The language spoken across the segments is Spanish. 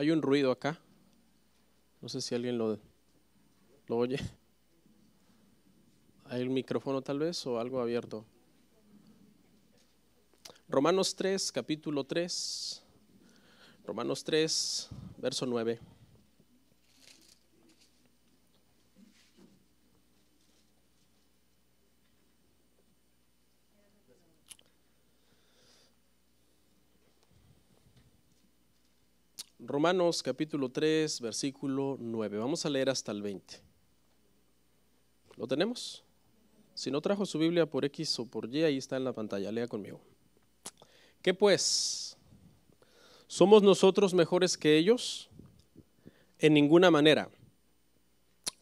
Hay un ruido acá. No sé si alguien lo oye. ¿Hay un micrófono tal vez o algo abierto? Romanos 3, capítulo 3. Romanos 3, verso 9. Romanos capítulo 3, versículo 9. Vamos a leer hasta el 20. ¿Lo tenemos? Si no trajo su Biblia por X o por Y, ahí está en la pantalla. Lea conmigo. ¿Qué pues? ¿Somos nosotros mejores que ellos? En ninguna manera.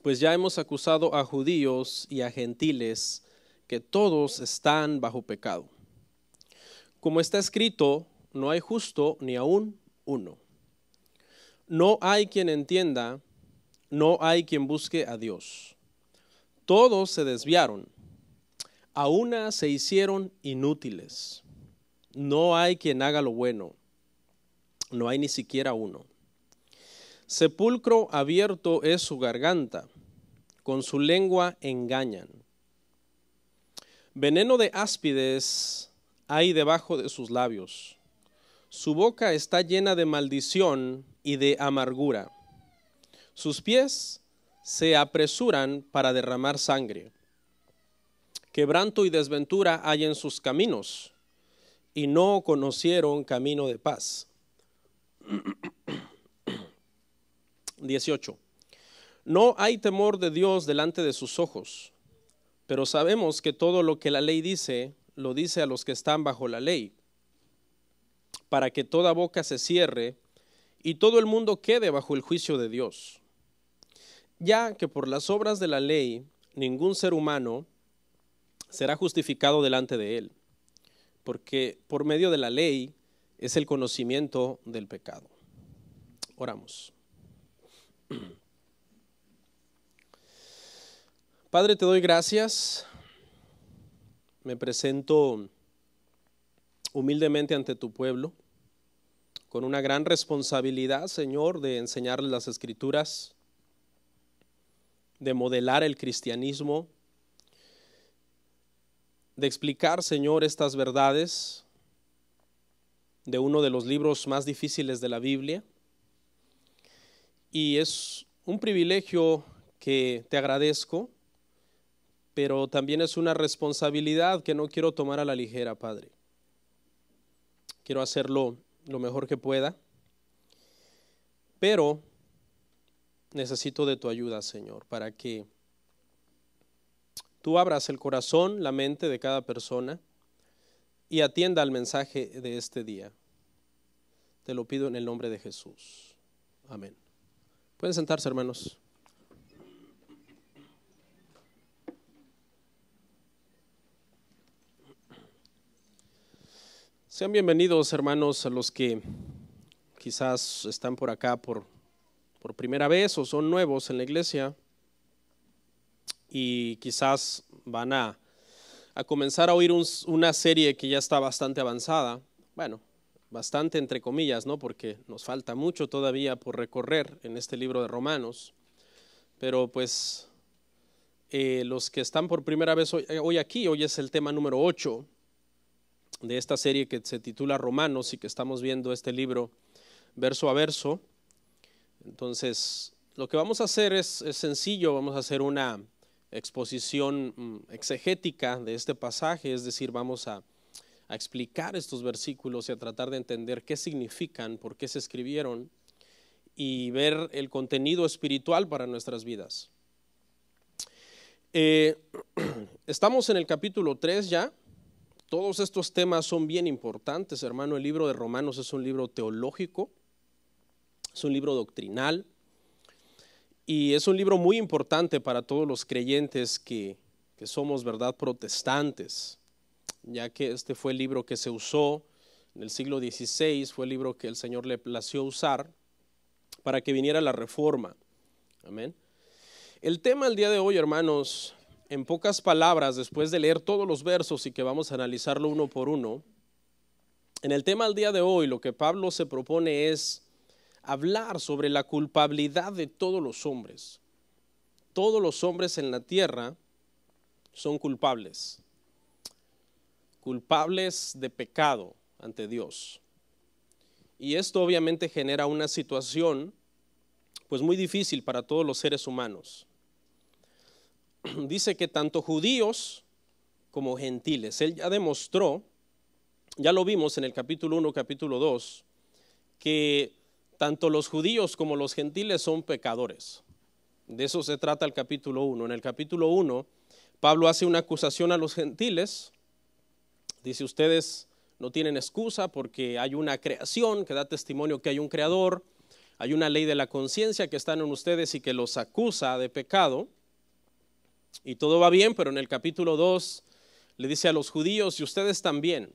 Pues ya hemos acusado a judíos y a gentiles que todos están bajo pecado. Como está escrito, no hay justo ni aún uno. No hay quien entienda, no hay quien busque a Dios. Todos se desviaron, a una se hicieron inútiles. No hay quien haga lo bueno, no hay ni siquiera uno. Sepulcro abierto es su garganta, con su lengua engañan. Veneno de áspides hay debajo de sus labios. Su boca está llena de maldición y de amargura. Sus pies se apresuran para derramar sangre. Quebranto y desventura hay en sus caminos, y no conocieron camino de paz. 18. No hay temor de Dios delante de sus ojos, pero sabemos que todo lo que la ley dice, lo dice a los que están bajo la ley, para que toda boca se cierre y todo el mundo quede bajo el juicio de Dios. Ya que por las obras de la ley ningún ser humano será justificado delante de él, porque por medio de la ley es el conocimiento del pecado. Oramos. Padre, te doy gracias. Me presento humildemente ante tu pueblo, con una gran responsabilidad, Señor, de enseñarles las Escrituras, de modelar el cristianismo, de explicar, Señor, estas verdades de uno de los libros más difíciles de la Biblia. Y es un privilegio que te agradezco, pero también es una responsabilidad que no quiero tomar a la ligera, Padre. Quiero hacerlo lo mejor que pueda, pero necesito de tu ayuda, Señor, para que tú abras el corazón, la mente de cada persona y atienda al mensaje de este día. Te lo pido en el nombre de Jesús. Amén. Pueden sentarse, hermanos. Sean bienvenidos, hermanos, a los que quizás están por acá por primera vez o son nuevos en la iglesia y quizás van a comenzar a oír una serie que ya está bastante avanzada. Bueno, bastante entre comillas, ¿no? Porque nos falta mucho todavía por recorrer en este libro de Romanos. Pero pues los que están por primera vez hoy aquí, hoy es el tema número 8 de esta serie que se titula Romanos y que estamos viendo este libro verso a verso. Entonces, lo que vamos a hacer es sencillo, vamos a hacer una exposición exegética de este pasaje, es decir, vamos a explicar estos versículos y a tratar de entender qué significan, por qué se escribieron y ver el contenido espiritual para nuestras vidas. Estamos en el capítulo 3 ya. Todos estos temas son bien importantes, hermano. El libro de Romanos es un libro teológico, es un libro doctrinal y es un libro muy importante para todos los creyentes que somos, ¿verdad?, protestantes, ya que este fue el libro que se usó en el siglo XVI, fue el libro que el Señor le plació usar para que viniera la reforma. Amén. El tema del día de hoy, hermanos, en pocas palabras, después de leer todos los versos y que vamos a analizarlo uno por uno, en el tema del día de hoy lo que Pablo se propone es hablar sobre la culpabilidad de todos los hombres. Todos los hombres en la tierra son culpables. Culpables de pecado ante Dios. Y esto obviamente genera una situación pues muy difícil para todos los seres humanos. Dice que tanto judíos como gentiles, él ya demostró, ya lo vimos en el capítulo 1, capítulo 2, que tanto los judíos como los gentiles son pecadores. De eso se trata el capítulo 1. En el capítulo 1, Pablo hace una acusación a los gentiles. Dice, ustedes no tienen excusa porque hay una creación que da testimonio que hay un creador, hay una ley de la conciencia que está en ustedes y que los acusa de pecado. Y todo va bien, pero en el capítulo 2 le dice a los judíos, y ustedes también.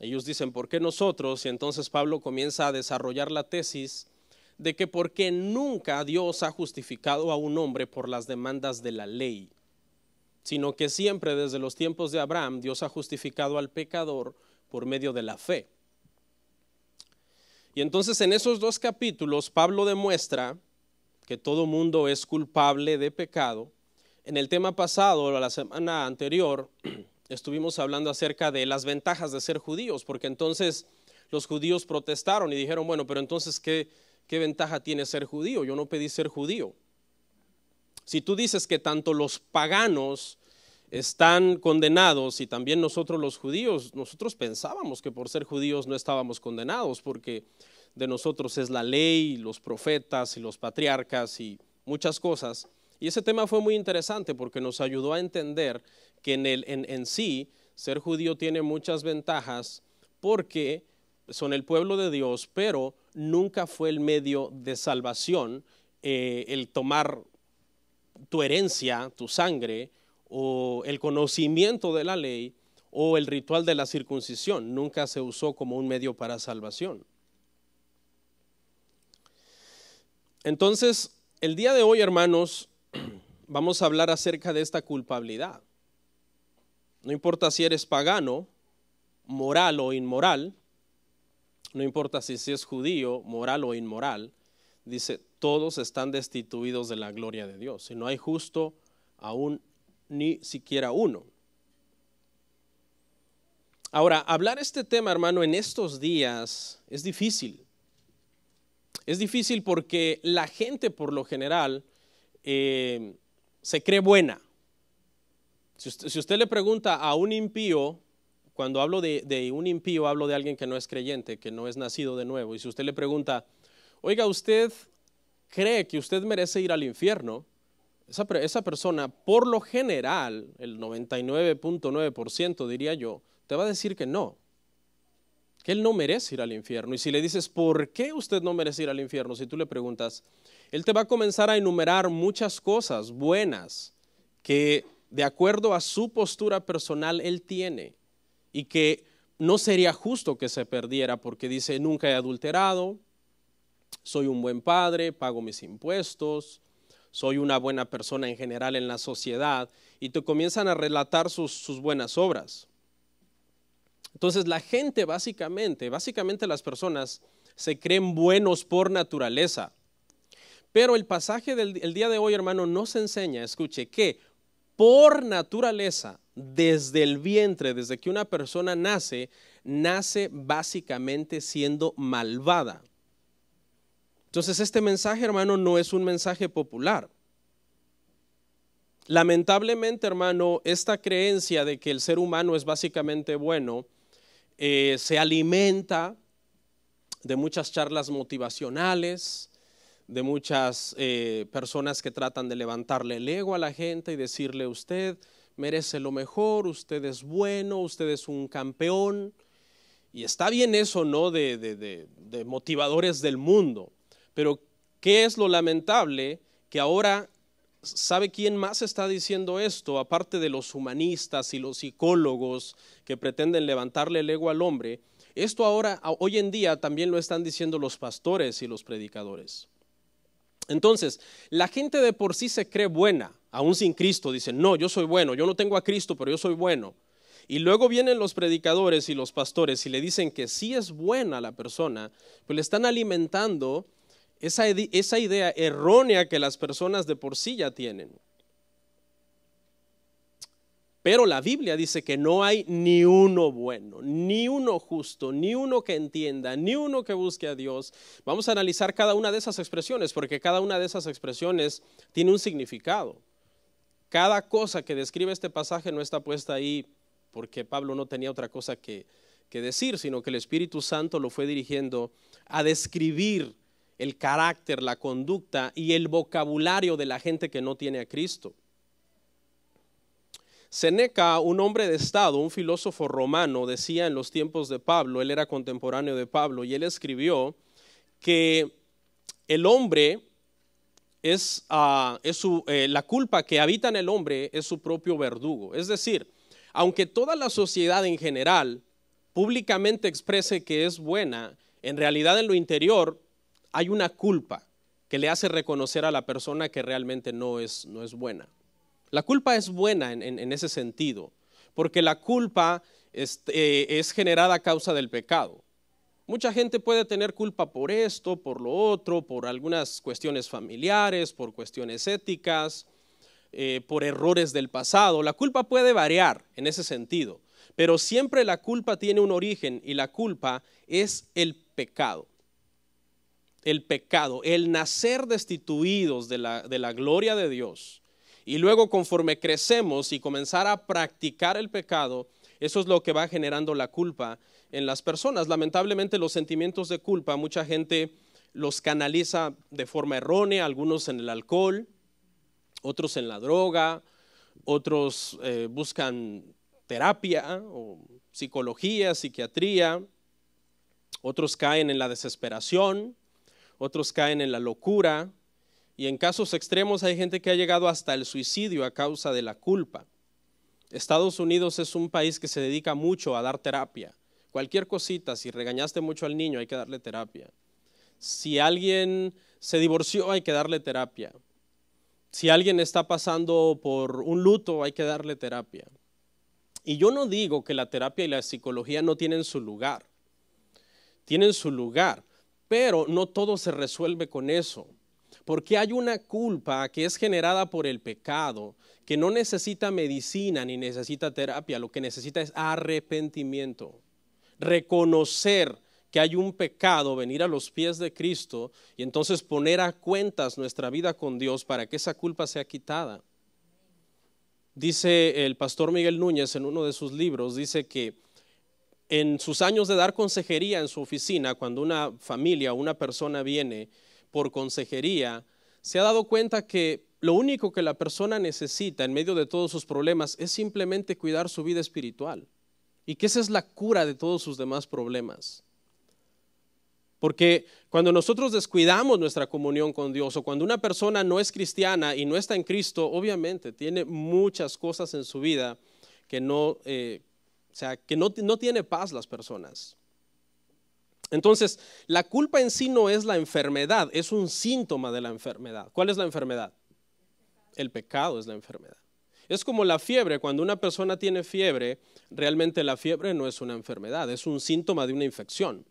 Ellos dicen, ¿por qué nosotros? Y entonces Pablo comienza a desarrollar la tesis de que porque nunca Dios ha justificado a un hombre por las demandas de la ley, sino que siempre desde los tiempos de Abraham Dios ha justificado al pecador por medio de la fe. Y entonces en esos dos capítulos Pablo demuestra que todo mundo es culpable de pecado. En el tema pasado, la semana anterior, estuvimos hablando acerca de las ventajas de ser judíos, porque entonces los judíos protestaron y dijeron, bueno, pero entonces ¿qué ventaja tiene ser judío? Yo no pedí ser judío. Si tú dices que tanto los paganos están condenados y también nosotros los judíos, nosotros pensábamos que por ser judíos no estábamos condenados, porque de nosotros es la ley, los profetas y los patriarcas y muchas cosas. Y ese tema fue muy interesante porque nos ayudó a entender que en sí ser judío tiene muchas ventajas porque son el pueblo de Dios, pero nunca fue el medio de salvación el tomar tu herencia, tu sangre, o el conocimiento de la ley, o el ritual de la circuncisión. Nunca se usó como un medio para salvación. Entonces, el día de hoy, hermanos, vamos a hablar acerca de esta culpabilidad. No importa si eres pagano, moral o inmoral, no importa si es judío, moral o inmoral, dice, todos están destituidos de la gloria de Dios. Y no hay justo aún ni siquiera uno. Ahora, hablar este tema, hermano, en estos días es difícil. Es difícil porque la gente por lo general se cree buena. Si usted le pregunta a un impío, cuando hablo de un impío, hablo de alguien que no es creyente, que no es nacido de nuevo. Y si usted le pregunta, oiga, ¿usted cree que usted merece ir al infierno? Esa persona, por lo general, el 99.9% diría yo, te va a decir que no, que él no merece ir al infierno. Y si le dices, ¿por qué usted no merece ir al infierno? Si tú le preguntas, él te va a comenzar a enumerar muchas cosas buenas que de acuerdo a su postura personal él tiene y que no sería justo que se perdiera porque dice, nunca he adulterado, soy un buen padre, pago mis impuestos, soy una buena persona en general en la sociedad, y te comienzan a relatar sus buenas obras. Entonces la gente básicamente las personas se creen buenos por naturaleza. Pero el pasaje del día de hoy, hermano, nos enseña, escuche, que por naturaleza, desde el vientre, desde que una persona nace básicamente siendo malvada. Entonces este mensaje, hermano, no es un mensaje popular. Lamentablemente, hermano, esta creencia de que el ser humano es básicamente bueno se alimenta de muchas charlas motivacionales, de muchas personas que tratan de levantarle el ego a la gente y decirle, usted merece lo mejor, usted es bueno, usted es un campeón. Y está bien eso, ¿no? De motivadores del mundo. Pero ¿qué es lo lamentable? Que ahora, ¿sabe quién más está diciendo esto? Aparte de los humanistas y los psicólogos que pretenden levantarle el ego al hombre, esto ahora, hoy en día, también lo están diciendo los pastores y los predicadores. Entonces, la gente de por sí se cree buena, aún sin Cristo. Dicen, no, yo soy bueno, yo no tengo a Cristo, pero yo soy bueno. y luego vienen los predicadores y los pastores y le dicen que sí es buena la persona, pues le están alimentando esa idea errónea que las personas de por sí ya tienen. Pero la Biblia dice que no hay ni uno bueno, ni uno justo, ni uno que entienda, ni uno que busque a Dios. Vamos a analizar cada una de esas expresiones, porque cada una de esas expresiones tiene un significado. Cada cosa que describe este pasaje no está puesta ahí porque Pablo no tenía otra cosa que decir, sino que el Espíritu Santo lo fue dirigiendo a describir el carácter, la conducta y el vocabulario de la gente que no tiene a Cristo. Séneca, un hombre de Estado, un filósofo romano, decía en los tiempos de Pablo, él era contemporáneo de Pablo, y él escribió que el hombre la culpa que habita en el hombre es su propio verdugo. Es decir, aunque toda la sociedad en general públicamente exprese que es buena, en realidad en lo interior hay una culpa que le hace reconocer a la persona que realmente no es buena. La culpa es buena en ese sentido, porque la culpa es generada a causa del pecado. Mucha gente puede tener culpa por esto, por lo otro, por algunas cuestiones familiares, por cuestiones éticas, por errores del pasado. La culpa puede variar en ese sentido, pero siempre la culpa tiene un origen y la culpa es el pecado. El pecado, el nacer destituidos de la gloria de Dios. Y luego conforme crecemos y comenzar a practicar el pecado, eso es lo que va generando la culpa en las personas. Lamentablemente los sentimientos de culpa, mucha gente los canaliza de forma errónea, algunos en el alcohol, otros en la droga, otros buscan terapia o psicología, psiquiatría, otros caen en la desesperación, otros caen en la locura. Y en casos extremos hay gente que ha llegado hasta el suicidio a causa de la culpa. Estados Unidos es un país que se dedica mucho a dar terapia. Cualquier cosita, si regañaste mucho al niño hay que darle terapia. Si alguien se divorció hay que darle terapia. Si alguien está pasando por un luto hay que darle terapia. Y yo no digo que la terapia y la psicología no tienen su lugar. Tienen su lugar, pero no todo se resuelve con eso. Porque hay una culpa que es generada por el pecado, que no necesita medicina ni necesita terapia, lo que necesita es arrepentimiento. Reconocer que hay un pecado, venir a los pies de Cristo y entonces poner a cuentas nuestra vida con Dios para que esa culpa sea quitada. Dice el pastor Miguel Núñez en uno de sus libros, dice que en sus años de dar consejería en su oficina, cuando una familia o una persona viene por consejería, se ha dado cuenta que lo único que la persona necesita en medio de todos sus problemas es simplemente cuidar su vida espiritual y que esa es la cura de todos sus demás problemas. Porque cuando nosotros descuidamos nuestra comunión con Dios o cuando una persona no es cristiana y no está en Cristo, obviamente tiene muchas cosas en su vida que no tiene paz las personas. Entonces, la culpa en sí no es la enfermedad, es un síntoma de la enfermedad. ¿Cuál es la enfermedad? El pecado es la enfermedad. Es como la fiebre, cuando una persona tiene fiebre, realmente la fiebre no es una enfermedad, es un síntoma de una infección.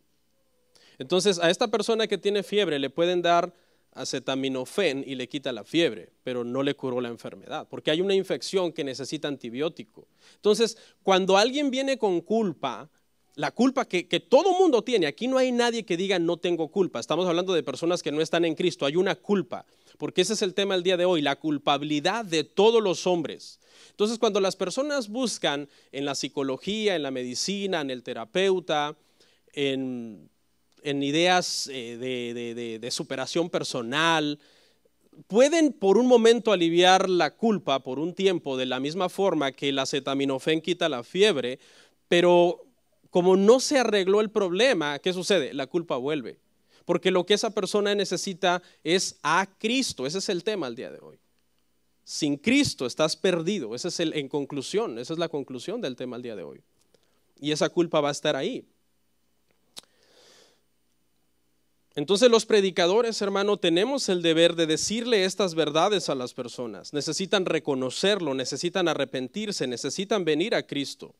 Entonces, a esta persona que tiene fiebre le pueden dar acetaminofén y le quita la fiebre, pero no le curó la enfermedad, porque hay una infección que necesita antibiótico. Entonces, cuando alguien viene con culpa, la culpa que todo mundo tiene, aquí no hay nadie que diga no tengo culpa, estamos hablando de personas que no están en Cristo, hay una culpa, porque ese es el tema del día de hoy, la culpabilidad de todos los hombres. Entonces cuando las personas buscan en la psicología, en la medicina, en el terapeuta, en ideas de superación personal, pueden por un momento aliviar la culpa por un tiempo de la misma forma que el acetaminofén quita la fiebre, pero como no se arregló el problema, ¿qué sucede? La culpa vuelve, porque lo que esa persona necesita es a Cristo. Ese es el tema al día de hoy. Sin Cristo estás perdido, esa es la conclusión del tema al día de hoy. Y esa culpa va a estar ahí. Entonces los predicadores, hermano, tenemos el deber de decirle estas verdades a las personas. Necesitan reconocerlo, necesitan arrepentirse, necesitan venir a Cristo.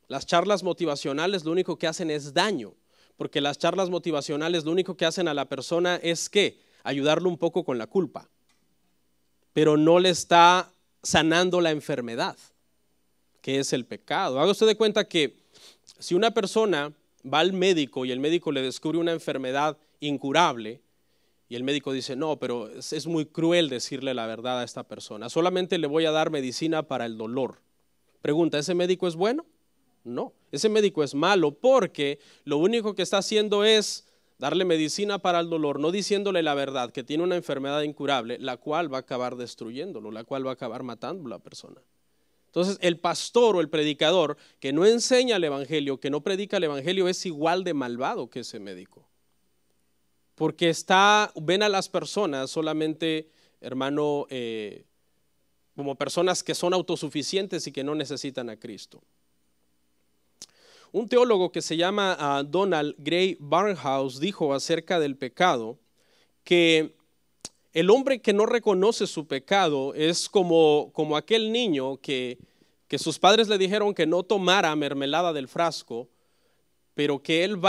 Las charlas motivacionales lo único que hacen es daño, porque las charlas motivacionales lo único que hacen a la persona es que ayudarle un poco con la culpa, pero no le está sanando la enfermedad, que es el pecado. Haga usted de cuenta que si una persona va al médico y el médico le descubre una enfermedad incurable y el médico dice, no, pero es muy cruel decirle la verdad a esta persona, solamente le voy a dar medicina para el dolor. Pregunta, ¿ese médico es bueno? No, ese médico es malo porque lo único que está haciendo es darle medicina para el dolor, no diciéndole la verdad, que tiene una enfermedad incurable, la cual va a acabar destruyéndolo, la cual va a acabar matando a la persona. Entonces, el pastor o el predicador que no enseña el evangelio, que no predica el evangelio, es igual de malvado que ese médico. Porque ven a las personas solamente, hermano, como personas que son autosuficientes y que no necesitan a Cristo. Un teólogo que se llama Donald Gray Barnhouse dijo acerca del pecado que el hombre que no reconoce su pecado es como aquel niño que sus padres le dijeron que no tomara mermelada del frasco, pero que él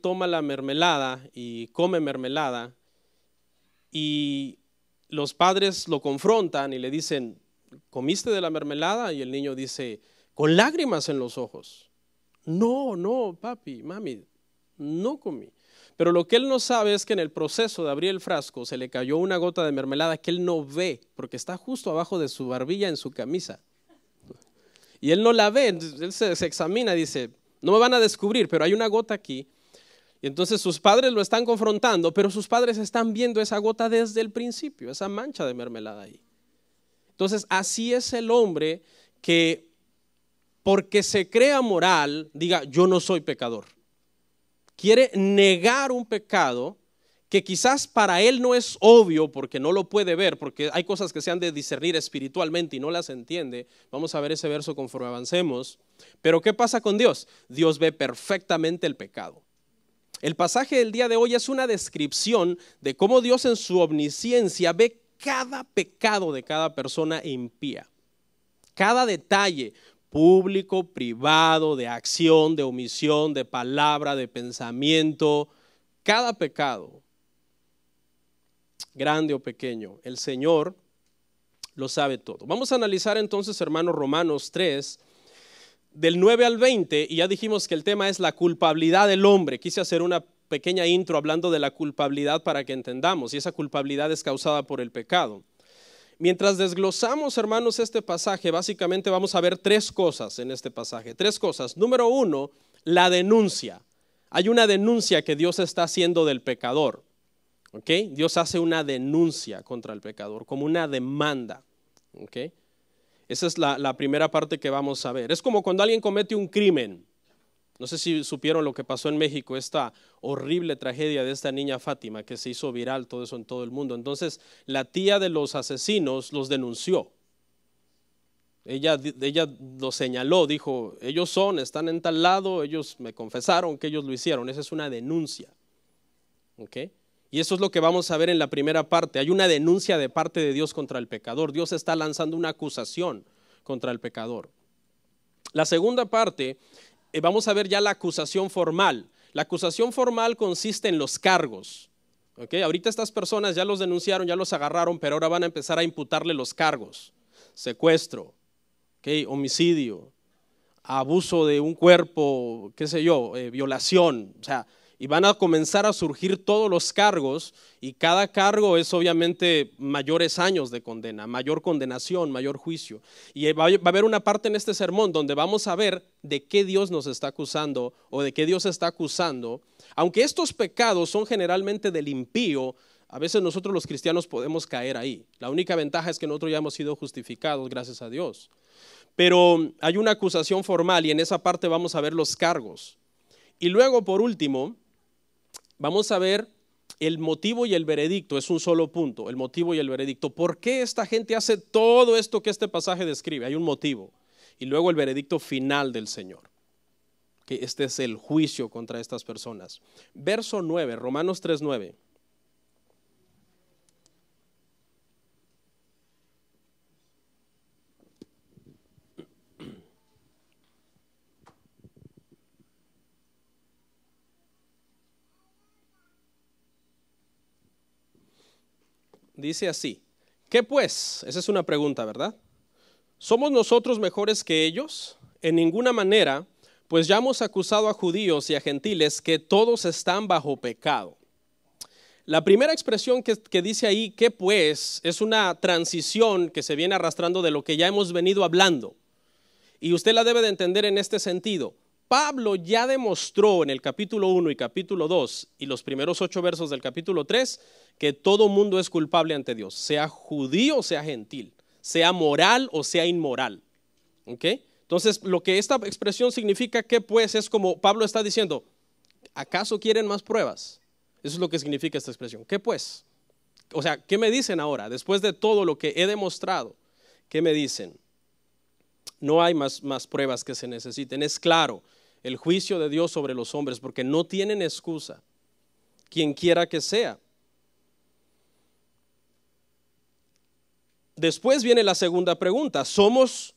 toma la mermelada y come mermelada y los padres lo confrontan y le dicen, ¿comiste de la mermelada? Y el niño dice, con lágrimas en los ojos. No, papi, mami, no comí. Pero lo que él no sabe es que en el proceso de abrir el frasco se le cayó una gota de mermelada que él no ve, porque está justo abajo de su barbilla en su camisa. Y él no la ve, él se examina y dice, no me van a descubrir, pero hay una gota aquí. Y entonces sus padres lo están confrontando, pero sus padres están viendo esa gota desde el principio, esa mancha de mermelada ahí. Entonces así es el hombre que porque se crea moral, diga, yo no soy pecador. Quiere negar un pecado que quizás para él no es obvio porque no lo puede ver, porque hay cosas que se han de discernir espiritualmente y no las entiende. Vamos a ver ese verso conforme avancemos. Pero ¿qué pasa con Dios? Dios ve perfectamente el pecado. El pasaje del día de hoy es una descripción de cómo Dios en su omnisciencia ve cada pecado de cada persona impía. Cada detalle público, privado, de acción, de omisión, de palabra, de pensamiento, cada pecado, grande o pequeño, el Señor lo sabe todo. Vamos a analizar entonces, hermanos, Romanos 3, del 9 al 20, y ya dijimos que el tema es la culpabilidad del hombre. Quise hacer una pequeña intro hablando de la culpabilidad para que entendamos, y esa culpabilidad es causada por el pecado. Mientras desglosamos, hermanos, este pasaje, básicamente vamos a ver tres cosas en este pasaje. Tres cosas. Número uno, la denuncia. Hay una denuncia que Dios está haciendo del pecador. ¿Okay? Dios hace una denuncia contra el pecador, como una demanda. ¿Okay? Esa es la primera parte que vamos a ver. Es como cuando alguien comete un crimen. No sé si supieron lo que pasó en México, esta horrible tragedia de esta niña Fátima que se hizo viral, todo eso en todo el mundo. Entonces, la tía de los asesinos los denunció. Ella lo señaló, dijo, ellos están en tal lado, ellos me confesaron que ellos lo hicieron. Esa es una denuncia. ¿Okay? Y eso es lo que vamos a ver en la primera parte. Hay una denuncia de parte de Dios contra el pecador. Dios está lanzando una acusación contra el pecador. La segunda parte, vamos a ver ya la acusación formal. La acusación formal consiste en los cargos. ¿Okay? Ahorita estas personas ya los denunciaron, ya los agarraron, pero ahora van a empezar a imputarle los cargos. Secuestro, ¿okay? Homicidio, abuso de un cuerpo, qué sé yo, violación, o sea, y van a comenzar a surgir todos los cargos y cada cargo es obviamente mayores años de condena, mayor condenación, mayor juicio. Y va a haber una parte en este sermón donde vamos a ver de qué Dios nos está acusando o de qué Dios está acusando. Aunque estos pecados son generalmente del impío, a veces nosotros los cristianos podemos caer ahí. La única ventaja es que nosotros ya hemos sido justificados, gracias a Dios. Pero hay una acusación formal y en esa parte vamos a ver los cargos. Y luego, por último, vamos a ver el motivo y el veredicto, es un solo punto, el motivo y el veredicto. ¿Por qué esta gente hace todo esto que este pasaje describe? Hay un motivo. Y luego el veredicto final del Señor, que este es el juicio contra estas personas. Verso 9, Romanos 3:9. dice así: ¿qué pues? Esa es una pregunta, ¿verdad? ¿Somos nosotros mejores que ellos? En ninguna manera, pues ya hemos acusado a judíos y a gentiles que todos están bajo pecado. La primera expresión que dice ahí, ¿qué pues?, es una transición que se viene arrastrando de lo que ya hemos venido hablando. Y usted la debe de entender en este sentido. Pablo ya demostró en el capítulo 1 y capítulo 2 y los primeros 8 versos del capítulo 3 que todo mundo es culpable ante Dios, sea judío o sea gentil, sea moral o sea inmoral. ¿Okay? Entonces, lo que esta expresión significa, que pues, es como Pablo está diciendo: ¿acaso quieren más pruebas? Eso es lo que significa esta expresión. ¿Qué pues? O sea, ¿qué me dicen ahora? Después de todo lo que he demostrado, ¿qué me dicen? No hay más pruebas que se necesiten. Es claro el juicio de Dios sobre los hombres, porque no tienen excusa, quien quiera que sea. Después viene la segunda pregunta: ¿somos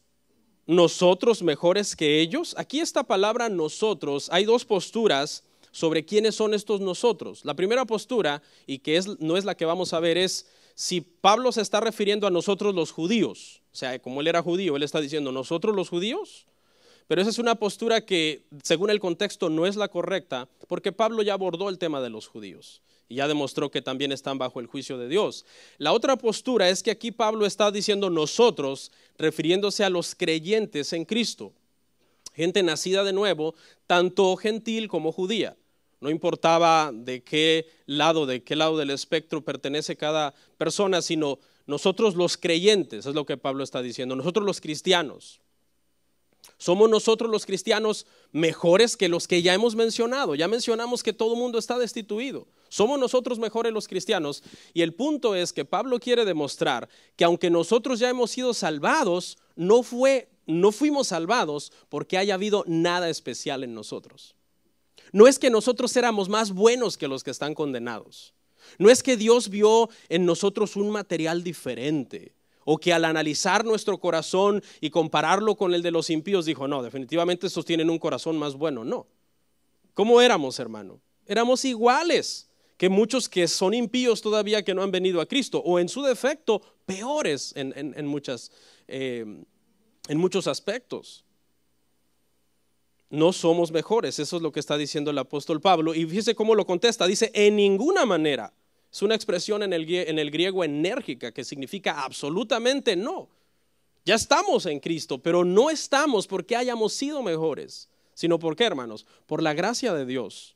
nosotros mejores que ellos? Aquí esta palabra nosotros, hay dos posturas sobre quiénes son estos nosotros. La primera postura, y que no es la que vamos a ver, es si Pablo se está refiriendo a nosotros los judíos. O sea, como él era judío, él está diciendo nosotros los judíos. Pero esa es una postura que, según el contexto, no es la correcta, porque Pablo ya abordó el tema de los judíos y ya demostró que también están bajo el juicio de Dios. La otra postura es que aquí Pablo está diciendo nosotros, refiriéndose a los creyentes en Cristo, gente nacida de nuevo, tanto gentil como judía. No importaba de qué lado del espectro pertenece cada persona, sino nosotros los creyentes, es lo que Pablo está diciendo, nosotros los cristianos. ¿Somos nosotros los cristianos mejores que los que ya hemos mencionado? Ya mencionamos que todo el mundo está destituido. ¿Somos nosotros mejores los cristianos? Y el punto es que Pablo quiere demostrar que aunque nosotros ya hemos sido salvados, no fuimos salvados porque haya habido nada especial en nosotros. No es que nosotros éramos más buenos que los que están condenados. No es que Dios vio en nosotros un material diferente, o que al analizar nuestro corazón y compararlo con el de los impíos dijo: no, definitivamente estos tienen un corazón más bueno. No. ¿Cómo éramos, hermano? Éramos iguales que muchos que son impíos todavía, que no han venido a Cristo, o en su defecto peores en muchos aspectos. No somos mejores, eso es lo que está diciendo el apóstol Pablo. Y fíjese cómo lo contesta, dice: en ninguna manera. Es una expresión en el griego enérgica que significa absolutamente no. Ya estamos en Cristo, pero no estamos porque hayamos sido mejores, sino porque, hermanos, por la gracia de Dios.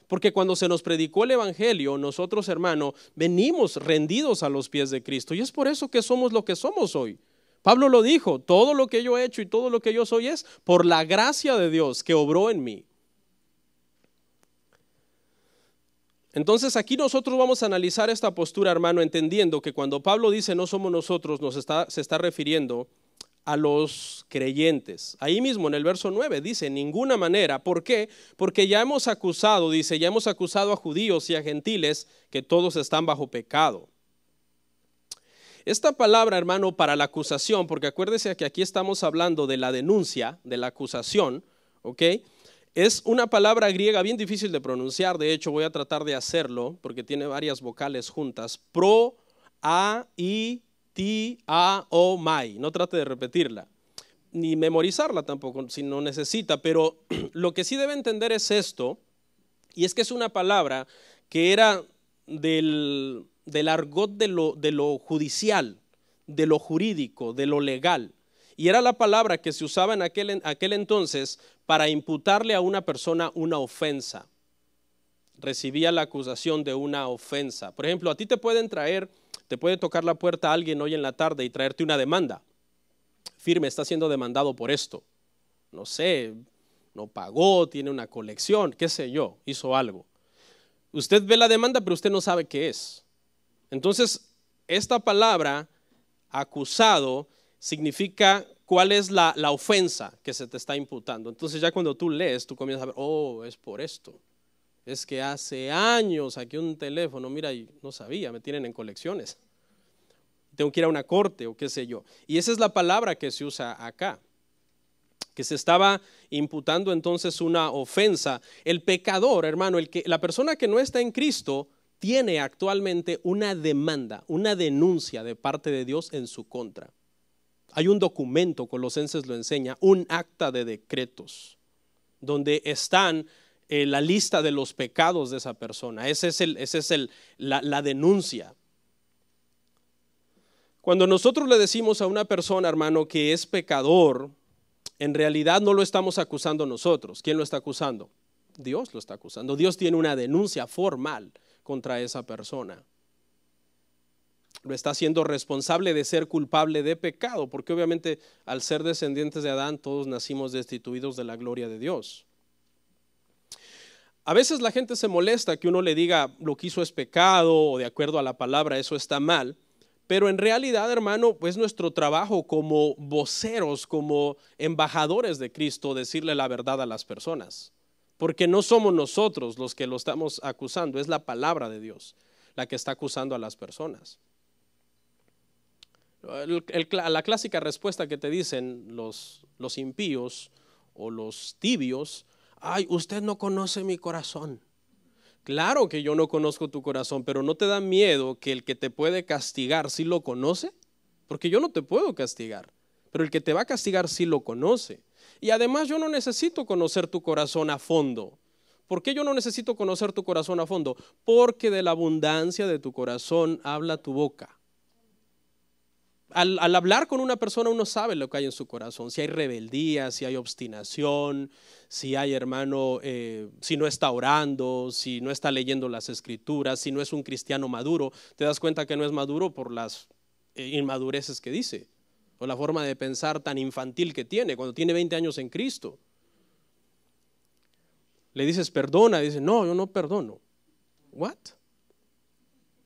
Porque cuando se nos predicó el evangelio, nosotros, hermano, venimos rendidos a los pies de Cristo, y es por eso que somos lo que somos hoy. Pablo lo dijo: todo lo que yo he hecho y todo lo que yo soy es por la gracia de Dios que obró en mí. Entonces aquí nosotros vamos a analizar esta postura, hermano, entendiendo que cuando Pablo dice no somos nosotros, se está refiriendo a los creyentes. Ahí mismo en el verso 9 dice: en ninguna manera. ¿Por qué? Porque ya hemos acusado a judíos y a gentiles que todos están bajo pecado. Esta palabra, hermano, para la acusación, porque acuérdese que aquí estamos hablando de la denuncia, de la acusación, ¿ok? Es una palabra griega bien difícil de pronunciar. De hecho, voy a tratar de hacerlo porque tiene varias vocales juntas. Pro, a, i, ti, a, o, mai. No trate de repetirla, ni memorizarla tampoco si no necesita, pero lo que sí debe entender es esto, y es que es una palabra que era del argot de lo judicial, de lo jurídico, de lo legal. Y era la palabra que se usaba en aquel entonces para imputarle a una persona una ofensa. Recibía la acusación de una ofensa. Por ejemplo, a ti te puede tocar la puerta a alguien hoy en la tarde y traerte una demanda. Firme, está siendo demandado por esto. No sé, no pagó, tiene una colección, qué sé yo, hizo algo. Usted ve la demanda, pero usted no sabe qué es. Entonces, esta palabra, acusado, significa cuál es la ofensa que se te está imputando. Entonces ya cuando tú lees, tú comienzas a ver: oh, es por esto. Es que hace años saqué un teléfono, mira, y no sabía, me tienen en colecciones. Tengo que ir a una corte o qué sé yo. Y esa es la palabra que se usa acá, que se estaba imputando entonces una ofensa. El pecador, hermano, la persona que no está en Cristo, tiene actualmente una demanda, una denuncia de parte de Dios en su contra. Hay un documento, Colosenses lo enseña, un acta de decretos, donde están la lista de los pecados de esa persona. Esa es la denuncia. Cuando nosotros le decimos a una persona, hermano, que es pecador, en realidad no lo estamos acusando nosotros. ¿Quién lo está acusando? Dios lo está acusando. Dios tiene una denuncia formal contra esa persona. Lo está haciendo responsable de ser culpable de pecado, porque obviamente al ser descendientes de Adán todos nacimos destituidos de la gloria de Dios. A veces la gente se molesta que uno le diga lo que hizo es pecado o de acuerdo a la palabra eso está mal, pero en realidad, hermano, es nuestro trabajo como voceros, como embajadores de Cristo, decirle la verdad a las personas, porque no somos nosotros los que lo estamos acusando, es la palabra de Dios la que está acusando a las personas. La clásica respuesta que te dicen los impíos o los tibios: ay, usted no conoce mi corazón. Claro que yo no conozco tu corazón, pero ¿no te da miedo que el que te puede castigar sí lo conoce? Porque yo no te puedo castigar, pero el que te va a castigar sí lo conoce. Y además yo no necesito conocer tu corazón a fondo. ¿Por qué yo no necesito conocer tu corazón a fondo? Porque de la abundancia de tu corazón habla tu boca. Al hablar con una persona uno sabe lo que hay en su corazón, si hay rebeldía, si hay obstinación, si hay, hermano, si no está orando, si no está leyendo las escrituras, si no es un cristiano maduro. Te das cuenta que no es maduro por las inmadureces que dice o la forma de pensar tan infantil que tiene cuando tiene 20 años en Cristo. Le dices perdona, dice no, yo no perdono. ¿What?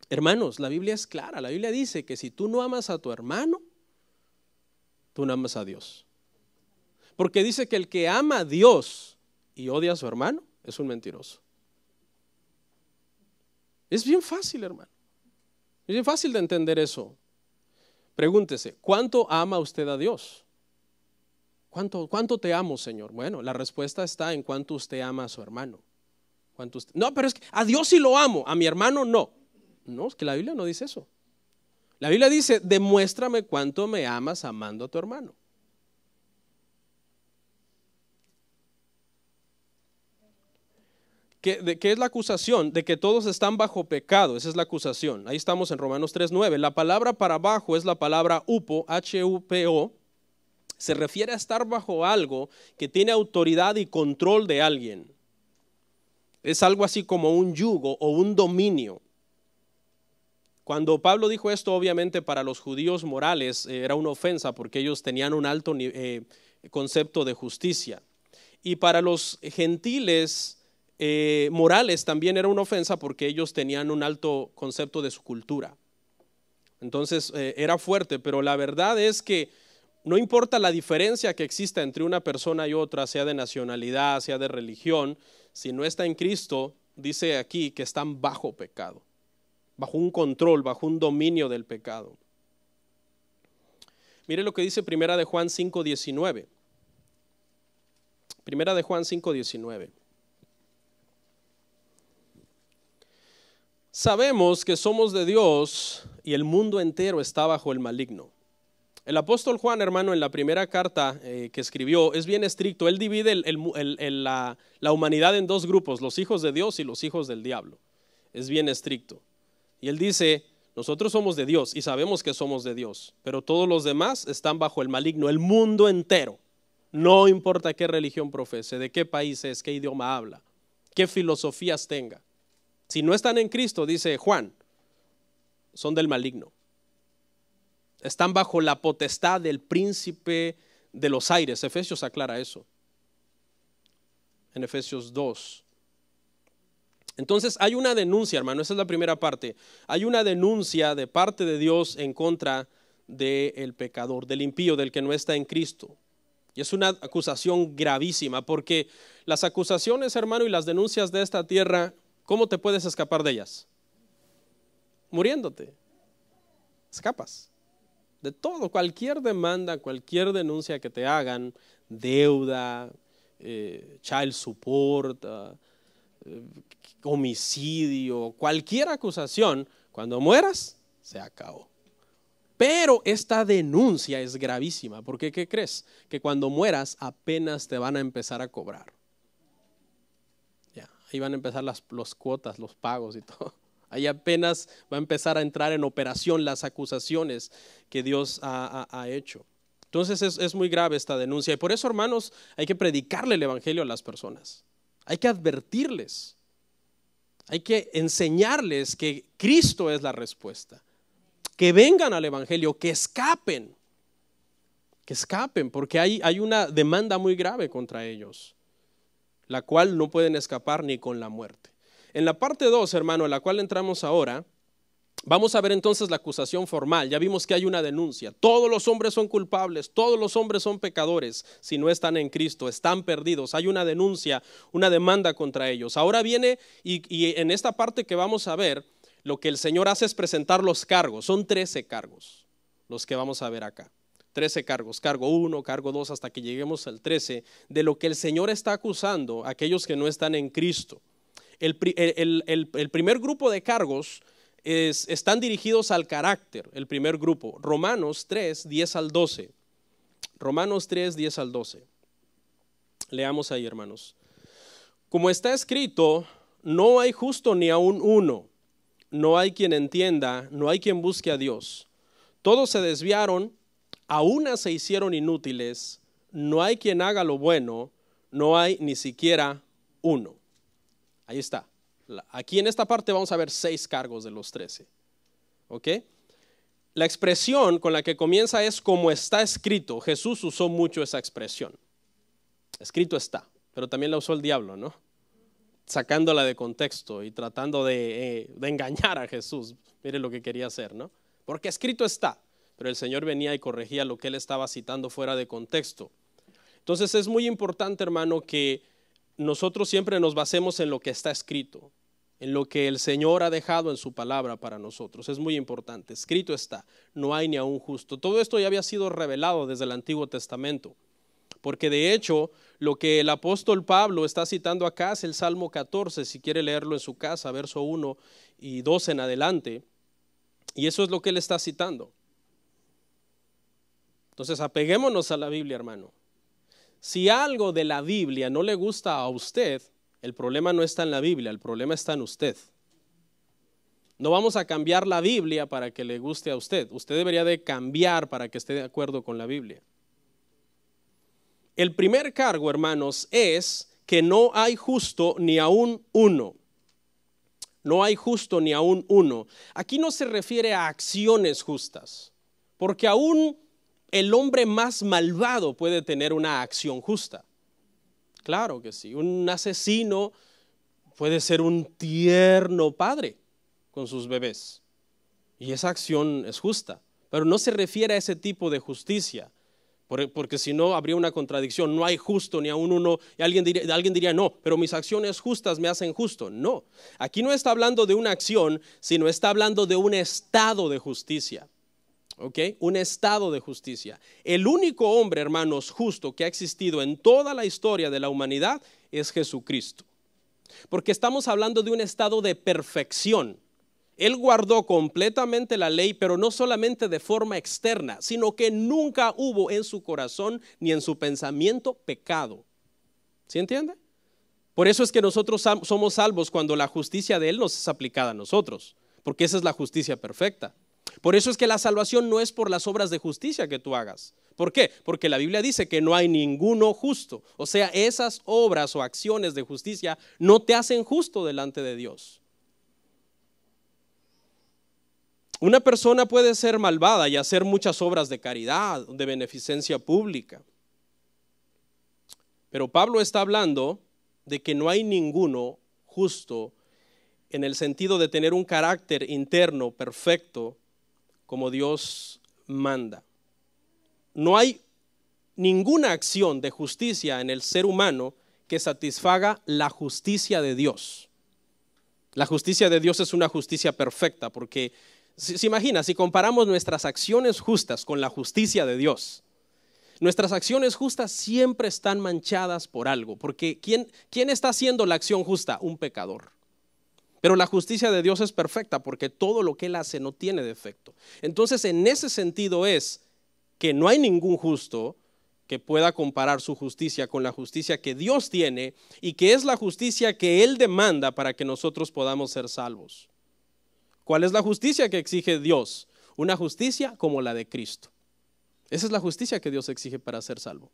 Hermanos, la Biblia es clara, la Biblia dice que si tú no amas a tu hermano, tú no amas a Dios. Porque dice que el que ama a Dios y odia a su hermano es un mentiroso. Es bien fácil, hermano. Es bien fácil de entender eso. Pregúntese, ¿cuánto ama usted a Dios? ¿Cuánto te amo, Señor? Bueno, la respuesta está en cuánto usted ama a su hermano. No, pero es que a Dios sí lo amo, a mi hermano no. No, es que la Biblia no dice eso. La Biblia dice, demuéstrame cuánto me amas amando a tu hermano. ¿Qué es la acusación? De que todos están bajo pecado, esa es la acusación. Ahí estamos en Romanos 3:9. La palabra para abajo es la palabra hupo, H-U-P-O. Se refiere a estar bajo algo que tiene autoridad y control de alguien. Es algo así como un yugo o un dominio. Cuando Pablo dijo esto, obviamente para los judíos morales era una ofensa porque ellos tenían un alto concepto de justicia. Y para los gentiles morales también era una ofensa porque ellos tenían un alto concepto de su cultura. Entonces era fuerte, pero la verdad es que no importa la diferencia que exista entre una persona y otra, sea de nacionalidad, sea de religión, si no está en Cristo, dice aquí que están bajo pecado, bajo un control, bajo un dominio del pecado. Mire lo que dice Primera de Juan 5:19. Primera de Juan 5:19. Sabemos que somos de Dios y el mundo entero está bajo el maligno. El apóstol Juan, hermano, en la primera carta que escribió, es bien estricto. Él divide la humanidad en dos grupos, los hijos de Dios y los hijos del diablo. Es bien estricto. Y él dice, nosotros somos de Dios y sabemos que somos de Dios, pero todos los demás están bajo el maligno, el mundo entero. No importa qué religión profese, de qué país es, qué idioma habla, qué filosofías tenga. Si no están en Cristo, dice Juan, son del maligno. Están bajo la potestad del príncipe de los aires. Efesios aclara eso. En Efesios 2. Entonces hay una denuncia, hermano, esa es la primera parte. Hay una denuncia de parte de Dios en contra del pecador, del impío, del que no está en Cristo. Y es una acusación gravísima, porque las acusaciones, hermano, y las denuncias de esta tierra, ¿cómo te puedes escapar de ellas? Muriéndote. Escapas de todo, cualquier demanda, cualquier denuncia que te hagan, deuda, child support, homicidio, cualquier acusación, cuando mueras, se acabó. Pero esta denuncia es gravísima, porque ¿qué crees? Que cuando mueras apenas te van a empezar a cobrar. Ya, ahí van a empezar las cuotas, los pagos y todo. Ahí apenas va a empezar a entrar en operación las acusaciones que Dios ha hecho. Entonces es muy grave esta denuncia. Y por eso, hermanos, hay que predicarle el evangelio a las personas. Hay que advertirles. Hay que enseñarles que Cristo es la respuesta. Que vengan al evangelio, que escapen, porque hay una demanda muy grave contra ellos, la cual no pueden escapar ni con la muerte. En la parte 2, hermano, en la cual entramos ahora, vamos a ver entonces la acusación formal. Ya vimos que hay una denuncia. Todos los hombres son culpables, todos los hombres son pecadores si no están en Cristo, están perdidos. Hay una denuncia, una demanda contra ellos. Ahora viene y en esta parte que vamos a ver, lo que el Señor hace es presentar los cargos. Son 13 cargos los que vamos a ver acá. 13 cargos, cargo 1, cargo 2, hasta que lleguemos al 13, de lo que el Señor está acusando a aquellos que no están en Cristo. El primer grupo de cargos están dirigidos al carácter, el primer grupo. Romanos 3, 10 al 12. Romanos 3, 10 al 12. Leamos ahí, hermanos. Como está escrito, no hay justo ni aun uno. No hay quien entienda, no hay quien busque a Dios. Todos se desviaron, a una se hicieron inútiles, no hay quien haga lo bueno, no hay ni siquiera uno. Ahí está. Aquí en esta parte vamos a ver 6 cargos de los 13. ¿Ok? La expresión con la que comienza es como está escrito. Jesús usó mucho esa expresión. Escrito está, pero también la usó el diablo, ¿no? Sacándola de contexto y tratando de engañar a Jesús. Mire lo que quería hacer, ¿no? Porque escrito está, pero el Señor venía y corregía lo que él estaba citando fuera de contexto. Entonces es muy importante, hermano, que nosotros siempre nos basemos en lo que está escrito, en lo que el Señor ha dejado en su palabra para nosotros. Es muy importante. Escrito está, no hay ni aun justo. Todo esto ya había sido revelado desde el Antiguo Testamento. Porque de hecho, lo que el apóstol Pablo está citando acá es el Salmo 14, si quiere leerlo en su casa, verso 1 y 2 en adelante. Y eso es lo que él está citando. Entonces, apeguémonos a la Biblia, hermano. Si algo de la Biblia no le gusta a usted, el problema no está en la Biblia, el problema está en usted. No vamos a cambiar la Biblia para que le guste a usted. Usted debería de cambiar para que esté de acuerdo con la Biblia. El primer cargo, hermanos, es que no hay justo ni aun uno. No hay justo ni aun uno. Aquí no se refiere a acciones justas, porque aún el hombre más malvado puede tener una acción justa. Claro que sí. Un asesino puede ser un tierno padre con sus bebés, y esa acción es justa, pero no se refiere a ese tipo de justicia. Porque si no habría una contradicción, no hay justo ni aun uno, y alguien diría no, pero mis acciones justas me hacen justo. No, aquí no está hablando de una acción, sino está hablando de un estado de justicia. ¿Ok? Un estado de justicia. El único hombre, hermanos, justo que ha existido en toda la historia de la humanidad es Jesucristo. Porque estamos hablando de un estado de perfección. Él guardó completamente la ley, pero no solamente de forma externa, sino que nunca hubo en su corazón ni en su pensamiento pecado. ¿Sí entiende? Por eso es que nosotros somos salvos cuando la justicia de Él nos es aplicada a nosotros, porque esa es la justicia perfecta. Por eso es que la salvación no es por las obras de justicia que tú hagas. ¿Por qué? Porque la Biblia dice que no hay ninguno justo. O sea, esas obras o acciones de justicia no te hacen justo delante de Dios. Una persona puede ser malvada y hacer muchas obras de caridad, de beneficencia pública. Pero Pablo está hablando de que no hay ninguno justo en el sentido de tener un carácter interno perfecto como Dios manda. No hay ninguna acción de justicia en el ser humano que satisfaga la justicia de Dios. La justicia de Dios es una justicia perfecta, porque se imagina, si comparamos nuestras acciones justas con la justicia de Dios, Nuestras acciones justas siempre están manchadas por algo, porque ¿quién está haciendo la acción justa? Un pecador. Pero la justicia de Dios es perfecta porque todo lo que Él hace no tiene defecto. Entonces, en ese sentido es que no hay ningún justo que pueda comparar su justicia con la justicia que Dios tiene y que es la justicia que Él demanda para que nosotros podamos ser salvos. ¿Cuál es la justicia que exige Dios? Una justicia como la de Cristo. Esa es la justicia que Dios exige para ser salvo.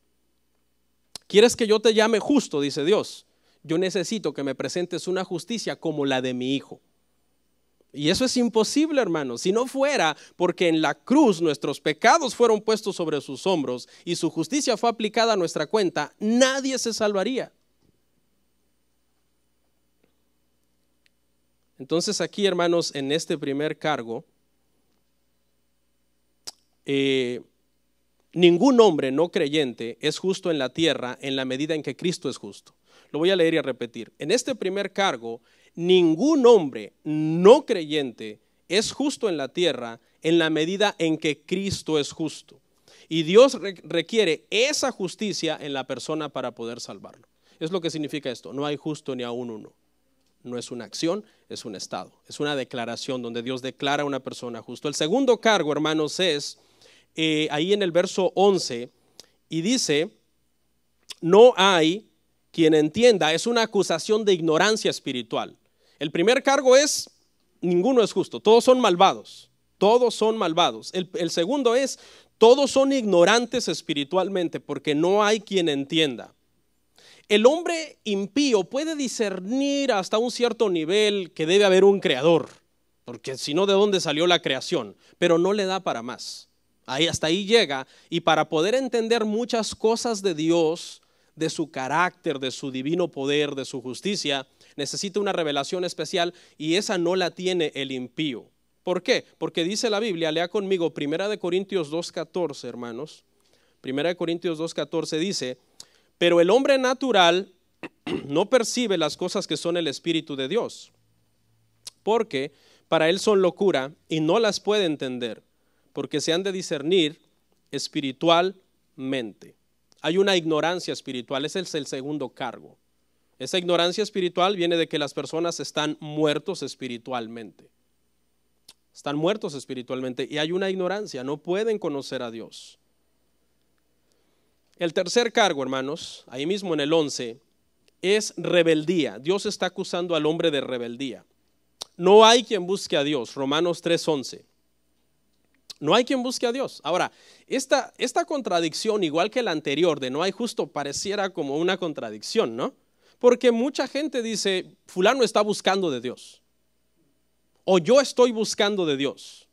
¿Quieres que yo te llame justo? Dice Dios. Yo necesito que me presentes una justicia como la de mi Hijo. Y eso es imposible, hermanos. Si no fuera porque en la cruz nuestros pecados fueron puestos sobre sus hombros y su justicia fue aplicada a nuestra cuenta, nadie se salvaría. Entonces aquí, hermanos, en este primer cargo, ningún hombre no creyente es justo en la tierra en la medida en que Cristo es justo. Lo voy a leer y a repetir. En este primer cargo, ningún hombre no creyente es justo en la tierra en la medida en que Cristo es justo. Y Dios requiere esa justicia en la persona para poder salvarlo. Es lo que significa esto. No hay justo ni aún uno. No es una acción, es un estado. Es una declaración donde Dios declara a una persona justo. El segundo cargo, hermanos, es ahí en el verso 11 y dice, no hay quien entienda. Es una acusación de ignorancia espiritual. El primer cargo es, ninguno es justo, todos son malvados, todos son malvados. El segundo es, todos son ignorantes espiritualmente porque no hay quien entienda. El hombre impío puede discernir hasta un cierto nivel que debe haber un creador, porque si no, ¿de dónde salió la creación? Pero no le da para más. Hasta ahí llega, y para poder entender muchas cosas de Dios, de su carácter, de su divino poder, de su justicia, necesita una revelación especial y esa no la tiene el impío. ¿Por qué? Porque dice la Biblia, lea conmigo 1 Corintios 2:14, hermanos. 1 Corintios 2:14 dice, pero el hombre natural no percibe las cosas que son el Espíritu de Dios, porque para él son locura y no las puede entender, porque se han de discernir espiritualmente. Hay una ignorancia espiritual, ese es el segundo cargo. Esa ignorancia espiritual viene de que las personas están muertos espiritualmente. Están muertos espiritualmente y hay una ignorancia, no pueden conocer a Dios. El tercer cargo, hermanos, ahí mismo en el 11, es rebeldía. Dios está acusando al hombre de rebeldía. No hay quien busque a Dios, Romanos 3:11. No hay quien busque a Dios. Ahora, esta contradicción, igual que la anterior de no hay justo, pareciera como una contradicción, ¿no? Porque mucha gente dice, fulano está buscando de Dios. O yo estoy buscando de Dios.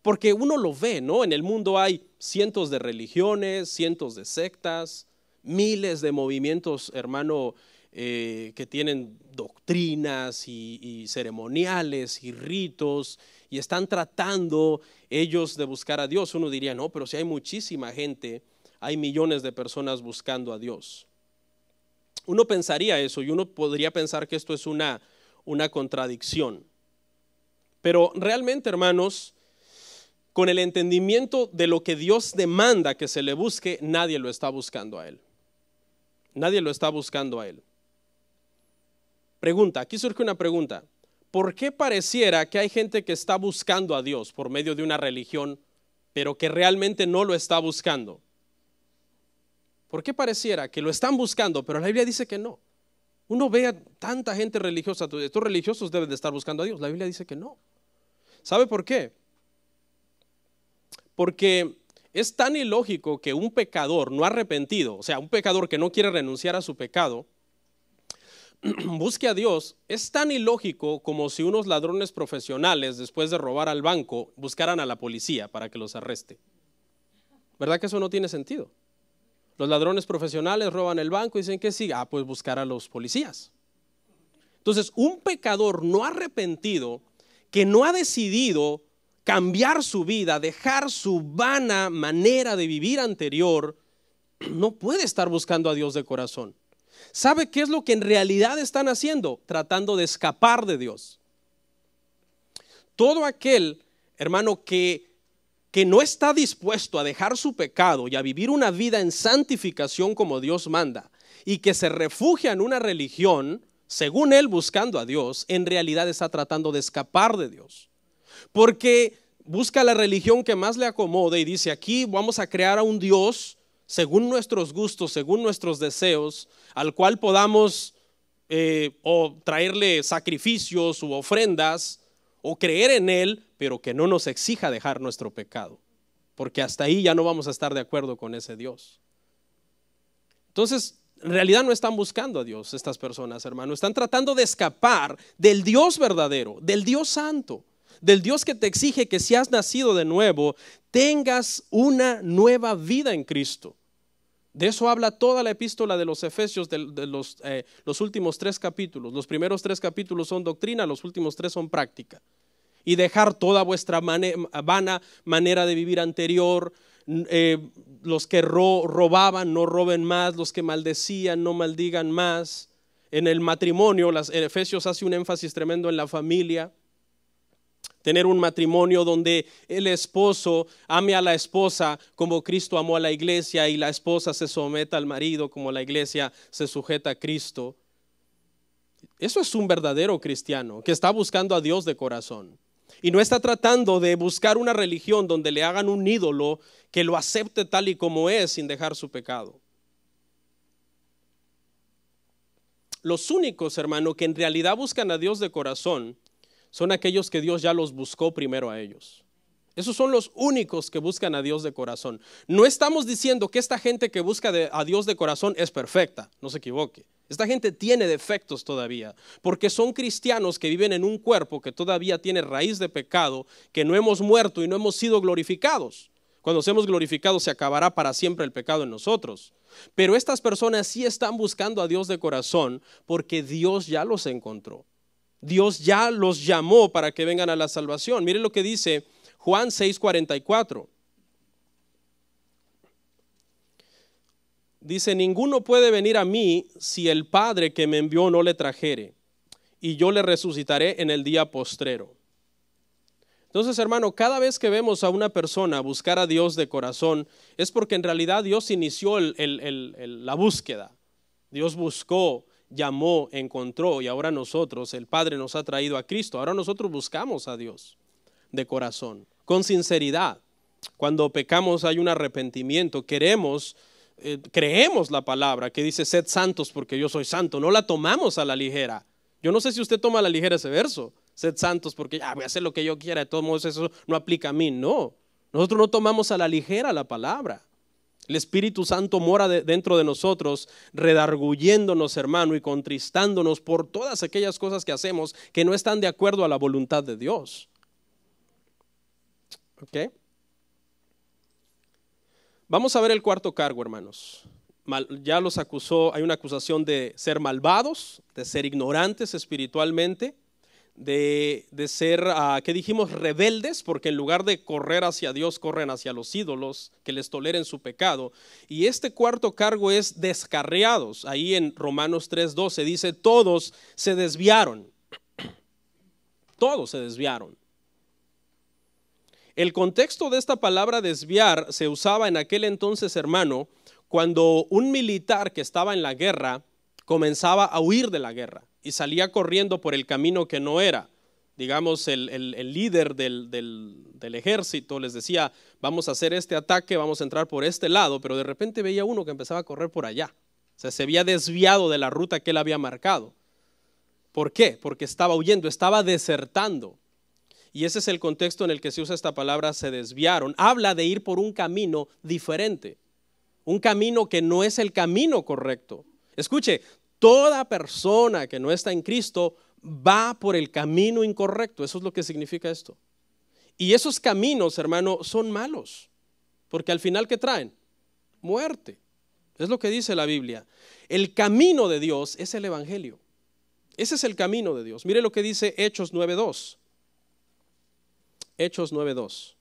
Porque uno lo ve, ¿no? En el mundo hay cientos de religiones, cientos de sectas, miles de movimientos, hermano, que tienen doctrinas y ceremoniales y ritos y están tratando ellos de buscar a Dios. Uno diría, no, pero si hay muchísima gente, hay millones de personas buscando a Dios. Uno pensaría eso y uno podría pensar que esto es una contradicción. Pero realmente, hermanos, con el entendimiento de lo que Dios demanda que se le busque, nadie lo está buscando a Él. Nadie lo está buscando a Él. Pregunta, aquí surge una pregunta. ¿Por qué pareciera que hay gente que está buscando a Dios por medio de una religión, pero que realmente no lo está buscando? ¿Por qué pareciera que lo están buscando, pero la Biblia dice que no? Uno ve a tanta gente religiosa, estos religiosos deben de estar buscando a Dios. La Biblia dice que no. ¿Sabe por qué? Porque es tan ilógico que un pecador no arrepentido, o sea, un pecador que no quiere renunciar a su pecado, busque a Dios. Es tan ilógico como si unos ladrones profesionales, después de robar al banco, buscaran a la policía para que los arreste. ¿Verdad que eso no tiene sentido? Los ladrones profesionales roban el banco y dicen que sí, pues buscar a los policías. Entonces, un pecador no arrepentido, que no ha decidido cambiar su vida, dejar su vana manera de vivir anterior, no puede estar buscando a Dios de corazón. ¿Sabe qué es lo que en realidad están haciendo? Tratando de escapar de Dios. Todo aquel, hermano, que que no está dispuesto a dejar su pecado y a vivir una vida en santificación como Dios manda, y que se refugia en una religión, según él buscando a Dios, en realidad está tratando de escapar de Dios. Porque busca la religión que más le acomode y dice, aquí vamos a crear a un Dios según nuestros gustos, según nuestros deseos, al cual podamos o traerle sacrificios u ofrendas, o creer en él, pero que no nos exija dejar nuestro pecado, porque hasta ahí ya no vamos a estar de acuerdo con ese Dios. Entonces, en realidad no están buscando a Dios estas personas, hermano. Están tratando de escapar del Dios verdadero, del Dios santo, del Dios que te exige que si has nacido de nuevo, tengas una nueva vida en Cristo. De eso habla toda la epístola de los Efesios, de los últimos 3 capítulos. Los primeros 3 capítulos son doctrina, los últimos 3 son práctica. Y dejar toda vuestra vana manera de vivir anterior. Los que robaban, no roben más. Los que maldecían, no maldigan más. En el matrimonio, Efesios hace un énfasis tremendo en la familia. Tener un matrimonio donde el esposo ame a la esposa como Cristo amó a la iglesia, y la esposa se someta al marido como la iglesia se sujeta a Cristo. Eso es un verdadero cristiano que está buscando a Dios de corazón y no está tratando de buscar una religión donde le hagan un ídolo que lo acepte tal y como es sin dejar su pecado. Los únicos, hermano, que en realidad buscan a Dios de corazón son aquellos que Dios ya los buscó primero a ellos. Esos son los únicos que buscan a Dios de corazón. No estamos diciendo que esta gente que busca a Dios de corazón es perfecta, no se equivoque. Esta gente tiene defectos todavía, porque son cristianos que viven en un cuerpo que todavía tiene raíz de pecado, que no hemos muerto y no hemos sido glorificados. Cuando seamos glorificados se acabará para siempre el pecado en nosotros. Pero estas personas sí están buscando a Dios de corazón porque Dios ya los encontró. Dios ya los llamó para que vengan a la salvación. Miren lo que dice Juan 6:44. Dice, ninguno puede venir a mí si el Padre que me envió no le trajere, y yo le resucitaré en el día postrero. Entonces, hermano, cada vez que vemos a una persona buscar a Dios de corazón, es porque en realidad Dios inició la búsqueda. Dios buscó, llamó, encontró, y ahora nosotros, el Padre nos ha traído a Cristo. Ahora nosotros buscamos a Dios de corazón, con sinceridad. Cuando pecamos hay un arrepentimiento, creemos la palabra que dice sed santos porque yo soy santo. No la tomamos a la ligera. Yo no sé si usted toma a la ligera ese verso, sed santos porque voy a hacer lo que yo quiera, de todos modos eso no aplica a mí. No, nosotros no tomamos a la ligera la palabra. El Espíritu Santo mora dentro de nosotros, redarguyéndonos, hermano, y contristándonos por todas aquellas cosas que hacemos que no están de acuerdo a la voluntad de Dios. ¿Ok? Vamos a ver el cuarto cargo, hermanos. Ya los acusó, hay una acusación de ser malvados, de ser ignorantes espiritualmente, de ser, ¿qué dijimos? Rebeldes, porque en lugar de correr hacia Dios, corren hacia los ídolos que les toleren su pecado. Y este cuarto cargo es descarriados. Ahí en Romanos 3:12 dice, todos se desviaron. Todos se desviaron. El contexto de esta palabra desviar se usaba en aquel entonces, hermano, cuando un militar que estaba en la guerra comenzaba a huir de la guerra y salía corriendo por el camino que no era. Digamos, el líder del ejército les decía, vamos a hacer este ataque, vamos a entrar por este lado, pero de repente veía uno que empezaba a correr por allá. O sea, se había desviado de la ruta que él había marcado. ¿Por qué? Porque estaba huyendo, estaba desertando. Y ese es el contexto en el que se usa esta palabra, se desviaron. Habla de ir por un camino diferente, un camino que no es el camino correcto. Escuche, toda persona que no está en Cristo va por el camino incorrecto. Eso es lo que significa esto. Y esos caminos, hermano, son malos, porque al final, ¿qué traen? Muerte. Es lo que dice la Biblia. El camino de Dios es el Evangelio. Ese es el camino de Dios. Mire lo que dice Hechos 9:2. Hechos 9:2.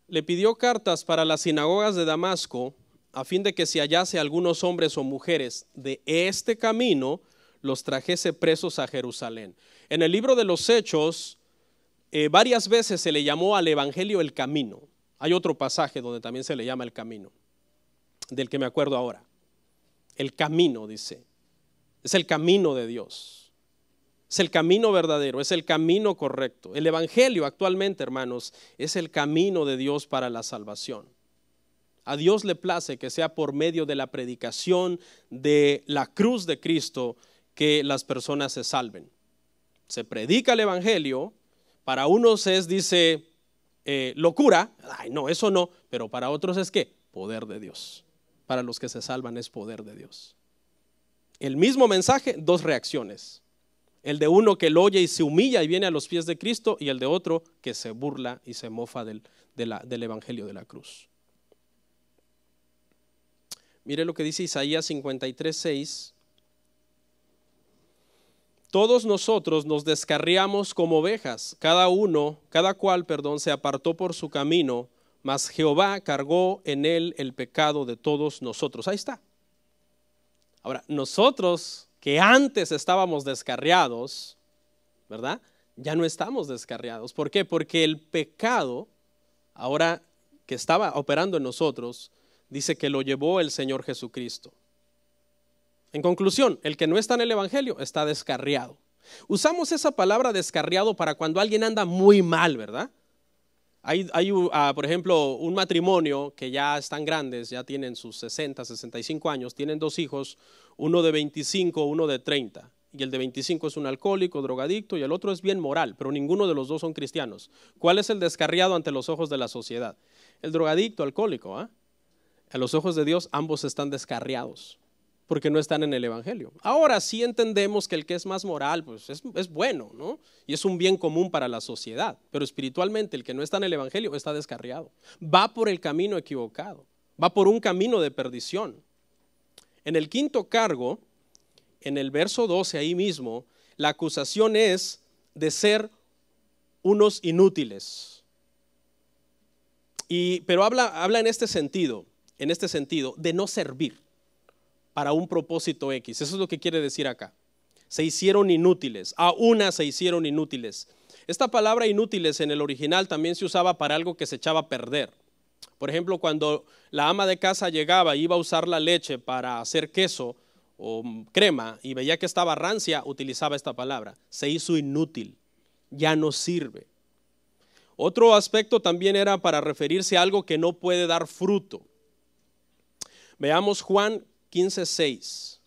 Le pidió cartas para las sinagogas de Damasco, a fin de que si hallase algunos hombres o mujeres de este camino, los trajese presos a Jerusalén. En el libro de los Hechos, varias veces se le llamó al evangelio el camino. Hay otro pasaje donde también se le llama el camino, del que me acuerdo ahora. El camino, dice, es el camino de Dios. Es el camino verdadero, es el camino correcto. El evangelio actualmente, hermanos, es el camino de Dios para la salvación. A Dios le place que sea por medio de la predicación de la cruz de Cristo que las personas se salven. Se predica el evangelio, para unos es, dice, locura, ay no, eso no, pero para otros es ¿qué? Poder de Dios. Para los que se salvan es poder de Dios. El mismo mensaje, dos reacciones. El de uno que lo oye y se humilla y viene a los pies de Cristo, y el de otro que se burla y se mofa del evangelio de la cruz. Mire lo que dice Isaías 53:6. Todos nosotros nos descarriamos como ovejas, cada cual, se apartó por su camino, mas Jehová cargó en él el pecado de todos nosotros. Ahí está. Ahora, nosotros que antes estábamos descarriados, ¿verdad? Ya no estamos descarriados. ¿Por qué? Porque el pecado, ahora que estaba operando en nosotros, dice que lo llevó el Señor Jesucristo. En conclusión, el que no está en el evangelio está descarriado. Usamos esa palabra descarriado para cuando alguien anda muy mal, ¿verdad? Hay por ejemplo, un matrimonio que ya están grandes, ya tienen sus 60, 65 años, tienen dos hijos, uno de 25, uno de 30. Y el de 25 es un alcohólico, drogadicto, y el otro es bien moral, pero ninguno de los dos son cristianos. ¿Cuál es el descarriado ante los ojos de la sociedad? El drogadicto, alcohólico, ¿eh? A los ojos de Dios ambos están descarriados, porque no están en el evangelio. Ahora sí entendemos que el que es más moral, pues es bueno, ¿no? Y es un bien común para la sociedad, pero espiritualmente el que no está en el evangelio está descarriado. Va por el camino equivocado, va por un camino de perdición. En el quinto cargo, en el verso 12 ahí mismo, la acusación es de ser unos inútiles. Pero habla en este sentido, de no servir para un propósito X. Eso es lo que quiere decir acá. Se hicieron inútiles, a una se hicieron inútiles. Esta palabra inútiles en el original también se usaba para algo que se echaba a perder. Por ejemplo, cuando la ama de casa llegaba y iba a usar la leche para hacer queso o crema y veía que estaba rancia, utilizaba esta palabra. Se hizo inútil, ya no sirve. Otro aspecto también era para referirse a algo que no puede dar fruto. Veamos Juan 15:6.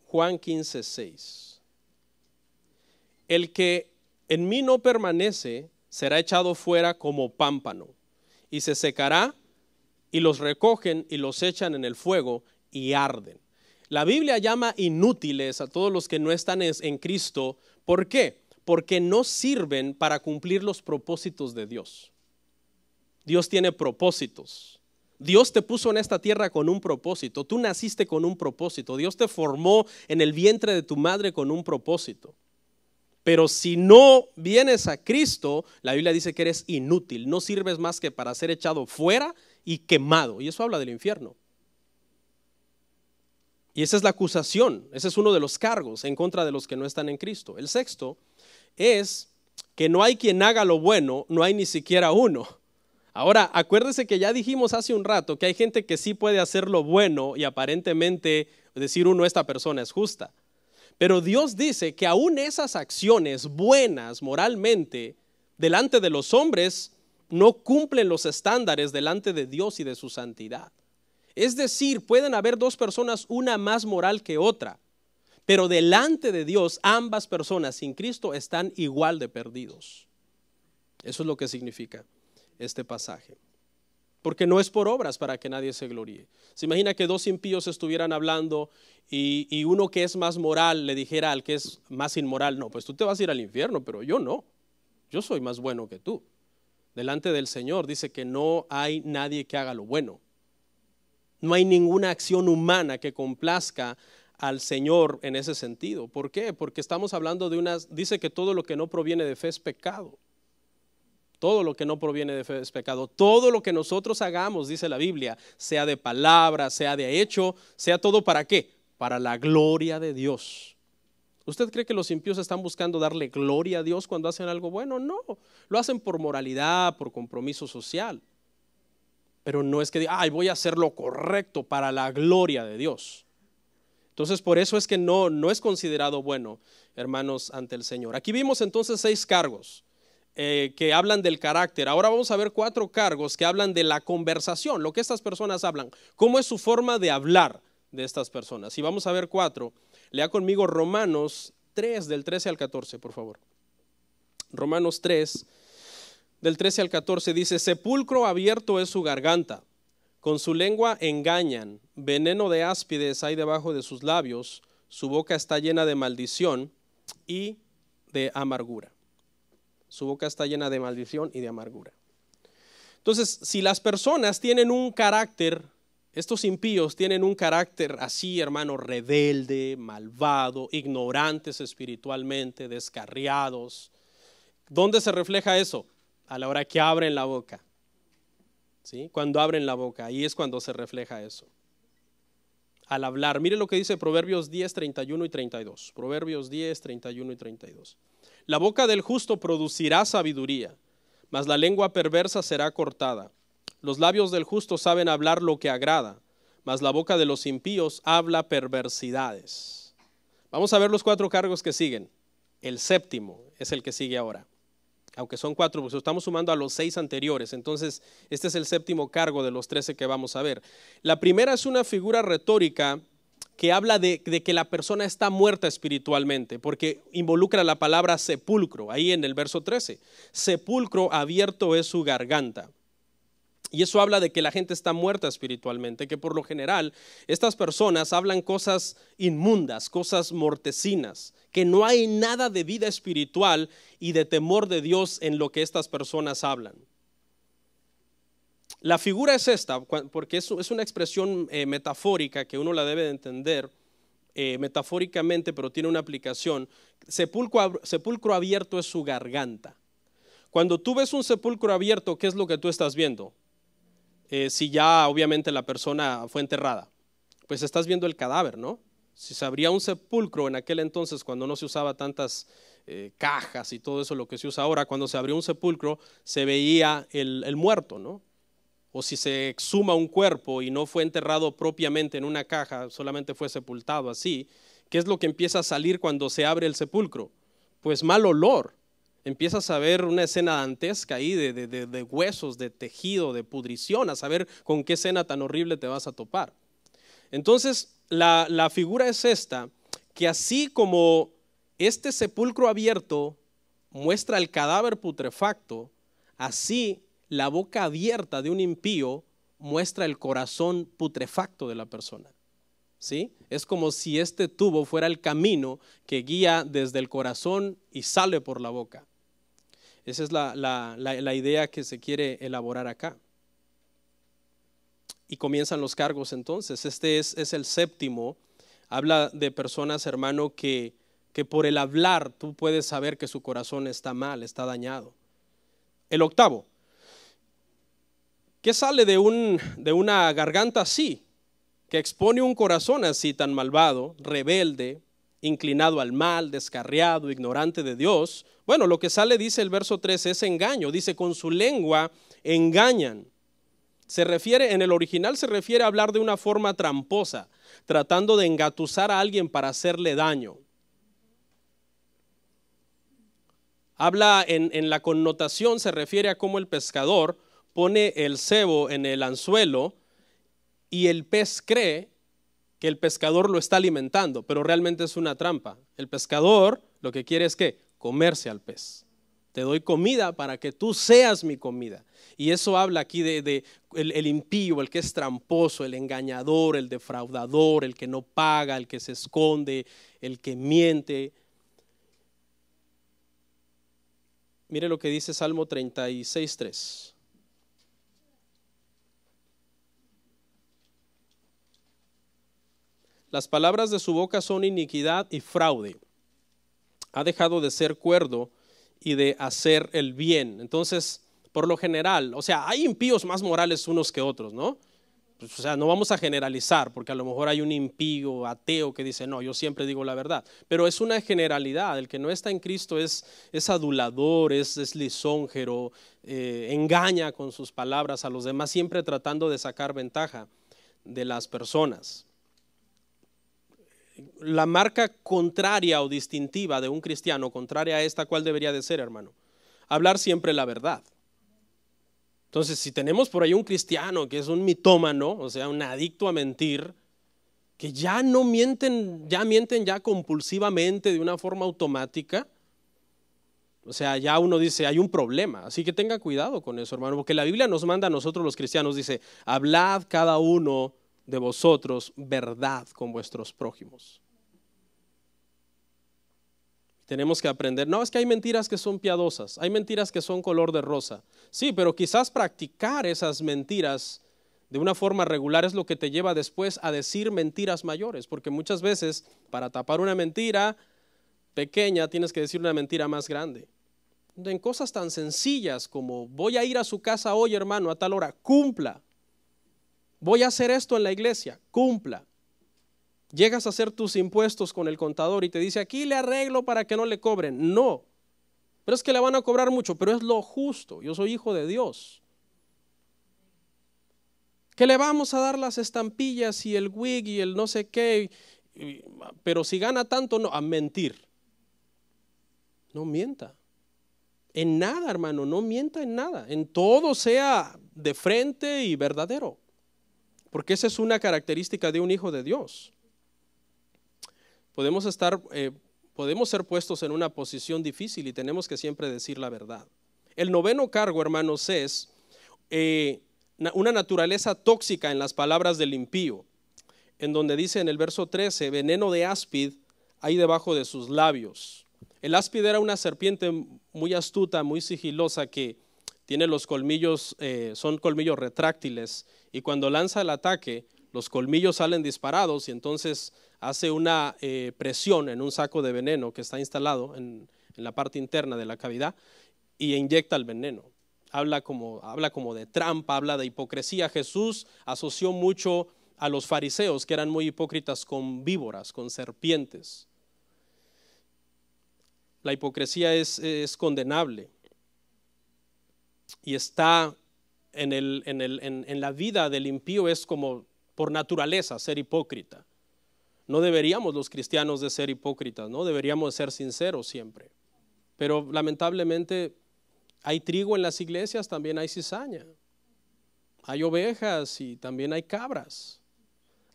Juan 15:6. El que en mí no permanece será echado fuera como pámpano y se secará, y los recogen y los echan en el fuego y arden. La Biblia llama inútiles a todos los que no están en Cristo. ¿Por qué? Porque no sirven para cumplir los propósitos de Dios. Dios tiene propósitos. Dios te puso en esta tierra con un propósito. Tú naciste con un propósito. Dios te formó en el vientre de tu madre con un propósito. Pero si no vienes a Cristo, la Biblia dice que eres inútil. No sirves más que para ser echado fuera y quemado. Y eso habla del infierno. Y esa es la acusación. Ese es uno de los cargos en contra de los que no están en Cristo. El sexto es que no hay quien haga lo bueno, no hay ni siquiera uno. Ahora, acuérdese que ya dijimos hace un rato que hay gente que sí puede hacer lo bueno y aparentemente decir uno, esta persona es justa. Pero Dios dice que aún esas acciones buenas moralmente delante de los hombres no cumplen los estándares delante de Dios y de su santidad. Es decir, pueden haber dos personas, una más moral que otra, pero delante de Dios ambas personas sin Cristo están igual de perdidos. Eso es lo que significa este pasaje, porque no es por obras para que nadie se gloríe. Se imagina que dos impíos estuvieran hablando y uno que es más moral le dijera al que es más inmoral, no, pues tú te vas a ir al infierno, pero yo no, yo soy más bueno que tú. Delante del Señor dice que no hay nadie que haga lo bueno. No hay ninguna acción humana que complazca al Señor en ese sentido. ¿Por qué? Porque estamos hablando dice que todo lo que no proviene de fe es pecado. Todo lo que no proviene de fe es pecado. Todo lo que nosotros hagamos, dice la Biblia, sea de palabra, sea de hecho, sea todo ¿para qué? Para la gloria de Dios. ¿Usted cree que los impíos están buscando darle gloria a Dios cuando hacen algo bueno? No, lo hacen por moralidad, por compromiso social. Pero no es que diga, ay, voy a hacer lo correcto para la gloria de Dios. Entonces, por eso es que no es considerado bueno, hermanos, ante el Señor. Aquí vimos entonces 6 cargos que hablan del carácter. Ahora vamos a ver 4 cargos que hablan de la conversación, lo que estas personas hablan, cómo es su forma de hablar de estas personas. Y vamos a ver 4. Lea conmigo Romanos 3, del 13 al 14, por favor. Romanos 3, del 13 al 14 dice: sepulcro abierto es su garganta, con su lengua engañan, veneno de áspides hay debajo de sus labios, su boca está llena de maldición y de amargura. Su boca está llena de maldición y de amargura. Entonces, si las personas tienen un carácter, estos impíos tienen un carácter así, hermano, rebelde, malvado, ignorantes espiritualmente, descarriados, ¿dónde se refleja eso? A la hora que abren la boca. ¿Sí? Cuando abren la boca, ahí es cuando se refleja eso. Al hablar, mire lo que dice Proverbios 10, 31 y 32. Proverbios 10, 31 y 32. La boca del justo producirá sabiduría, mas la lengua perversa será cortada. Los labios del justo saben hablar lo que agrada, mas la boca de los impíos habla perversidades. Vamos a ver los 4 cargos que siguen. El séptimo es el que sigue ahora. Aunque son 4, pues estamos sumando a los 6 anteriores. Entonces, este es el séptimo cargo de los 13 que vamos a ver. La primera es una figura retórica que habla de que la persona está muerta espiritualmente, porque involucra la palabra sepulcro, ahí en el verso 13. Sepulcro abierto es su garganta. Y eso habla de que la gente está muerta espiritualmente, que por lo general estas personas hablan cosas inmundas, cosas mortecinas, que no hay nada de vida espiritual y de temor de Dios en lo que estas personas hablan. La figura es esta, porque es una expresión metafórica que uno la debe de entender metafóricamente, pero tiene una aplicación. Sepulcro abierto es su garganta. Cuando tú ves un sepulcro abierto, ¿qué es lo que tú estás viendo? Si ya obviamente la persona fue enterrada, pues estás viendo el cadáver, ¿no? Si se abría un sepulcro en aquel entonces, cuando no se usaba tantas cajas y todo eso, lo que se usa ahora, cuando se abrió un sepulcro se veía el muerto, ¿no? O si se exhuma un cuerpo y no fue enterrado propiamente en una caja, solamente fue sepultado así, ¿qué es lo que empieza a salir cuando se abre el sepulcro? Pues mal olor. Empiezas a ver una escena dantesca ahí de huesos, de tejido, de pudrición, a saber con qué escena tan horrible te vas a topar. Entonces, la figura es esta, que así como este sepulcro abierto muestra el cadáver putrefacto, así la boca abierta de un impío muestra el corazón putrefacto de la persona. ¿Sí? Es como si este tubo fuera el camino que guía desde el corazón y sale por la boca. Esa es la idea que se quiere elaborar acá. Y comienzan los cargos entonces. Este es el séptimo. Habla de personas, hermano, que por el hablar tú puedes saber que su corazón está mal, está dañado. El octavo. ¿Qué sale de una garganta así? Que expone un corazón así tan malvado, rebelde, inclinado al mal, descarriado, ignorante de Dios. Bueno, lo que sale, dice el verso 13, es engaño. Dice, con su lengua engañan. En el original se refiere a hablar de una forma tramposa, tratando de engatusar a alguien para hacerle daño. Habla en la connotación, se refiere a cómo el pescador pone el cebo en el anzuelo y el pez cree que el pescador lo está alimentando, pero realmente es una trampa. El pescador lo que quiere es que comerse al pez. Te doy comida para que tú seas mi comida. Y eso habla aquí de el impío, el que es tramposo, el engañador, el defraudador, el que no paga, el que se esconde, el que miente. Mire lo que dice Salmo 36:3. Las palabras de su boca son iniquidad y fraude. Ha dejado de ser cuerdo y de hacer el bien. Entonces, por lo general, o sea, hay impíos más morales unos que otros, ¿no? Pues, o sea, no vamos a generalizar, porque a lo mejor hay un impío, ateo que dice, no, yo siempre digo la verdad. Pero es una generalidad. El que no está en Cristo es adulador, es lisonjero, engaña con sus palabras a los demás, siempre tratando de sacar ventaja de las personas. La marca contraria o distintiva de un cristiano, contraria a esta, ¿cuál debería de ser, hermano? Hablar siempre la verdad. Entonces, si tenemos por ahí un cristiano que es un mitómano, o sea, un adicto a mentir, que ya no mienten ya compulsivamente de una forma automática, o sea, ya uno dice, hay un problema. Así que tenga cuidado con eso, hermano, porque la Biblia nos manda a nosotros los cristianos, dice, hablad cada uno de vosotros verdad con vuestros prójimos. Tenemos que aprender, no, es que hay mentiras que son piadosas, hay mentiras que son color de rosa. Sí, pero quizás practicar esas mentiras de una forma regular es lo que te lleva después a decir mentiras mayores, porque muchas veces para tapar una mentira pequeña tienes que decir una mentira más grande. En cosas tan sencillas como voy a ir a su casa hoy, hermano, a tal hora, cumpla. Voy a hacer esto en la iglesia, cumpla. Llegas a hacer tus impuestos con el contador y te dice, aquí le arreglo para que no le cobren. No, pero es que le van a cobrar mucho, pero es lo justo. Yo soy hijo de Dios. Que le vamos a dar las estampillas y el wig y el no sé qué, pero si gana tanto, no, a mentir. No mienta. En nada, hermano, no mienta en nada. En todo sea de frente y verdadero. Porque esa es una característica de un hijo de Dios. Podemos ser puestos en una posición difícil y tenemos que siempre decir la verdad. El noveno cargo, hermanos, es una naturaleza tóxica en las palabras del impío, en donde dice en el verso 13, veneno de áspid hay debajo de sus labios. El áspid era una serpiente muy astuta, muy sigilosa, que tiene los colmillos, son colmillos retráctiles, y cuando lanza el ataque, los colmillos salen disparados y entonces hace una presión en un saco de veneno que está instalado en la parte interna de la cavidad y inyecta el veneno. Habla como de trampa, habla de hipocresía. Jesús asoció mucho a los fariseos, que eran muy hipócritas, con víboras, con serpientes. La hipocresía es condenable y está en la vida del impío, es como por naturaleza ser hipócrita. No deberíamos los cristianos de ser hipócritas, ¿no? Deberíamos ser sinceros siempre. Pero lamentablemente hay trigo en las iglesias, también hay cizaña. Hay ovejas y también hay cabras.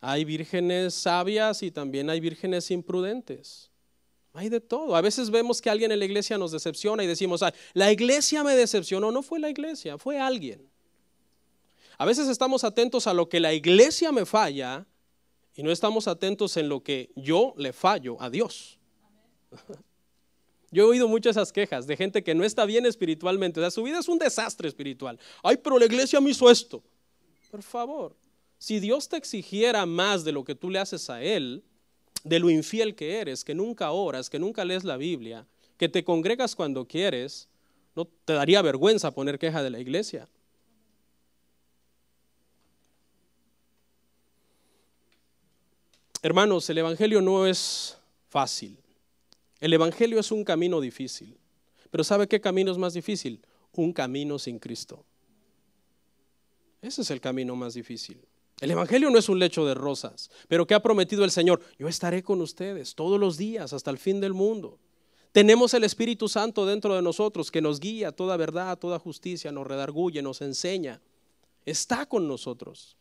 Hay vírgenes sabias y también hay vírgenes imprudentes. Hay de todo. A veces vemos que alguien en la iglesia nos decepciona y decimos, la iglesia me decepcionó. No fue la iglesia, fue alguien. A veces estamos atentos a lo que la iglesia me falla y no estamos atentos en lo que yo le fallo a Dios. Yo he oído muchas esas quejas de gente que no está bien espiritualmente, o sea, su vida es un desastre espiritual. Ay, pero la iglesia me hizo esto. Por favor, si Dios te exigiera más de lo que tú le haces a Él, de lo infiel que eres, que nunca oras, que nunca lees la Biblia, que te congregas cuando quieres, ¿no te daría vergüenza poner queja de la iglesia? Hermanos, el evangelio no es fácil. El evangelio es un camino difícil. Pero ¿sabe qué camino es más difícil? Un camino sin Cristo. Ese es el camino más difícil. El evangelio no es un lecho de rosas, pero ¿qué ha prometido el Señor? Yo estaré con ustedes todos los días hasta el fin del mundo. Tenemos el Espíritu Santo dentro de nosotros que nos guía a toda verdad, a toda justicia, nos redarguye, nos enseña. Está con nosotros.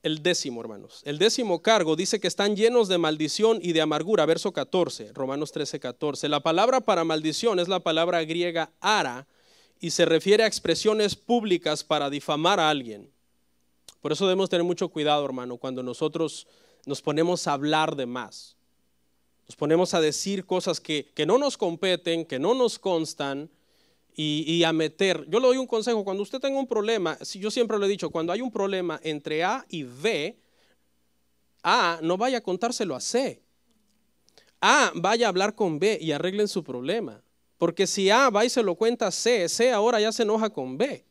El décimo, hermanos. El décimo cargo dice que están llenos de maldición y de amargura. Verso 14, Romanos 13:14. La palabra para maldición es la palabra griega ara y se refiere a expresiones públicas para difamar a alguien. Por eso debemos tener mucho cuidado, hermano, cuando nosotros nos ponemos a hablar de más. Nos ponemos a decir cosas que no nos competen, que no nos constan. Y a meter, yo le doy un consejo, cuando usted tenga un problema, yo siempre lo he dicho, cuando hay un problema entre A y B, A no vaya a contárselo a C. A vaya a hablar con B y arreglen su problema. Porque si A va y se lo cuenta a C, C ahora ya se enoja con B.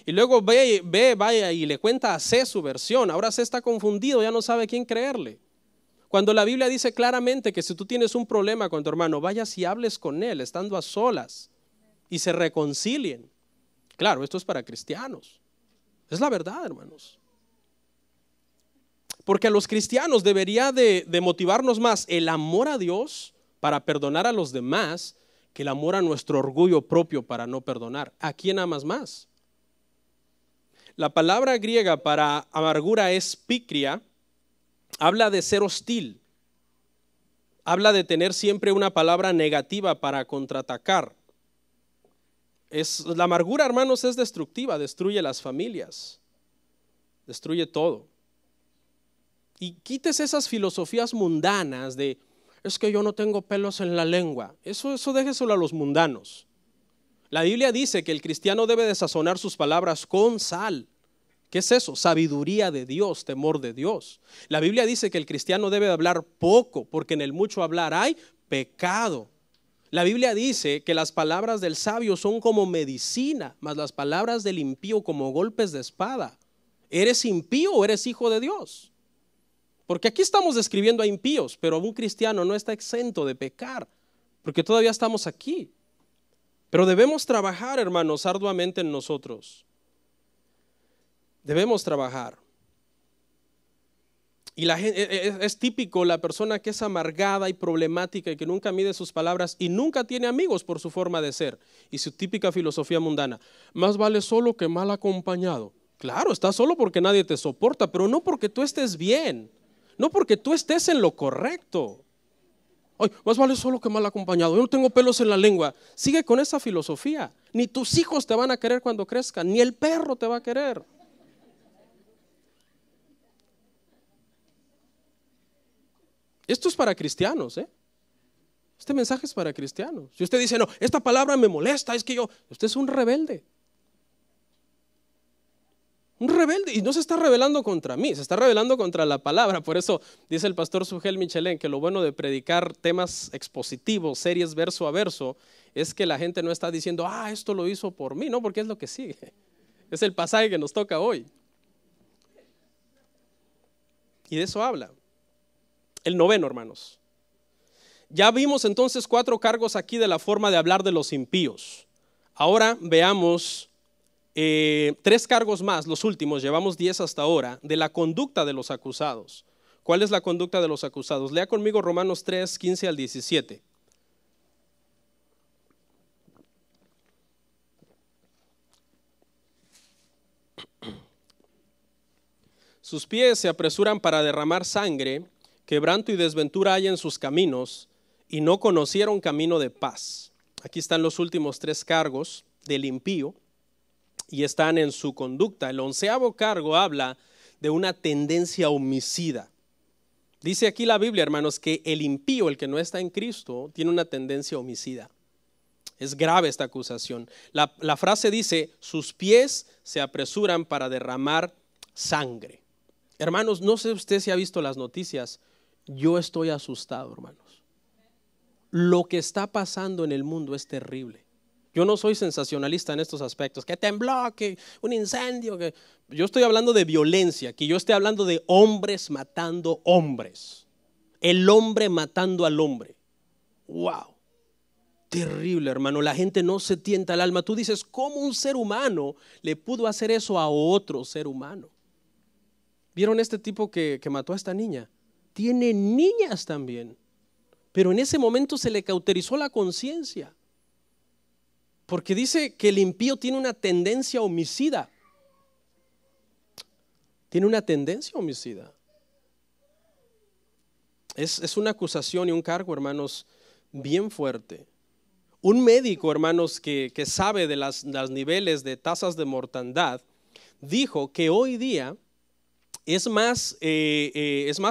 Y luego vaya y le cuenta a C su versión. Ahora C está confundido, ya no sabe quién creerle. Cuando la Biblia dice claramente que si tú tienes un problema con tu hermano, vayas y hables con él, estando a solas, y se reconcilien. Claro, esto es para cristianos. Es la verdad, hermanos. Porque a los cristianos debería de motivarnos más el amor a Dios para perdonar a los demás que el amor a nuestro orgullo propio para no perdonar. ¿A quién amas más? La palabra griega para amargura es picria. Habla de ser hostil. Habla de tener siempre una palabra negativa para contraatacar. La amargura, hermanos, es destructiva, destruye las familias, destruye todo. Y quites esas filosofías mundanas de, es que yo no tengo pelos en la lengua. Eso déjeselo a los mundanos. La Biblia dice que el cristiano debe de sazonar sus palabras con sal. ¿Qué es eso? Sabiduría de Dios, temor de Dios. La Biblia dice que el cristiano debe de hablar poco, porque en el mucho hablar hay pecado. La Biblia dice que las palabras del sabio son como medicina, mas las palabras del impío como golpes de espada. ¿Eres impío o eres hijo de Dios? Porque aquí estamos describiendo a impíos, pero un cristiano no está exento de pecar, porque todavía estamos aquí. Pero debemos trabajar, hermanos, arduamente en nosotros. Debemos trabajar. Y es típico la persona que es amargada y problemática y que nunca mide sus palabras y nunca tiene amigos por su forma de ser y su típica filosofía mundana. Más vale solo que mal acompañado. Claro, estás solo porque nadie te soporta, pero no porque tú estés bien, no porque tú estés en lo correcto. Ay, más vale solo que mal acompañado. Yo no tengo pelos en la lengua. Sigue con esa filosofía. Ni tus hijos te van a querer cuando crezcan, ni el perro te va a querer. Esto es para cristianos, ¿eh? Este mensaje es para cristianos. Si usted dice, no, esta palabra me molesta, es que usted es un rebelde. Un rebelde, y no se está rebelando contra mí, se está rebelando contra la palabra. Por eso dice el pastor Sugel Michelén que lo bueno de predicar temas expositivos, series verso a verso, es que la gente no está diciendo, esto lo hizo por mí, no, porque es lo que sigue. Es el pasaje que nos toca hoy. Y de eso habla. El noveno, hermanos. Ya vimos entonces 4 cargos aquí de la forma de hablar de los impíos. Ahora veamos 3 cargos más, los últimos, llevamos 10 hasta ahora, de la conducta de los acusados. ¿Cuál es la conducta de los acusados? Lea conmigo Romanos 3, 15 al 17. Sus pies se apresuran para derramar sangre, quebranto y desventura hay en sus caminos, y no conocieron camino de paz. Aquí están los últimos 3 cargos del impío, y están en su conducta. El 11º cargo habla de una tendencia homicida. Dice aquí la Biblia, hermanos, que el impío, el que no está en Cristo, tiene una tendencia homicida. Es grave esta acusación. La frase dice, sus pies se apresuran para derramar sangre. Hermanos, no sé usted si ha visto las noticias, yo estoy asustado, hermanos. Lo que está pasando en el mundo es terrible. Yo no soy sensacionalista en estos aspectos, que tembló, que un incendio, que yo estoy hablando de violencia, que yo estoy hablando de hombres matando hombres, el hombre matando al hombre. Wow, terrible, hermano. La gente no se tienta el alma. Tú dices, ¿cómo un ser humano le pudo hacer eso a otro ser humano? ¿Vieron este tipo que mató a esta niña? Tiene niñas también, pero en ese momento se le cauterizó la conciencia. Porque dice que el impío tiene una tendencia homicida. Tiene una tendencia homicida. Es una acusación y un cargo, hermanos, bien fuerte. Un médico, hermanos, que sabe de los niveles de tasas de mortandad, dijo que hoy día es más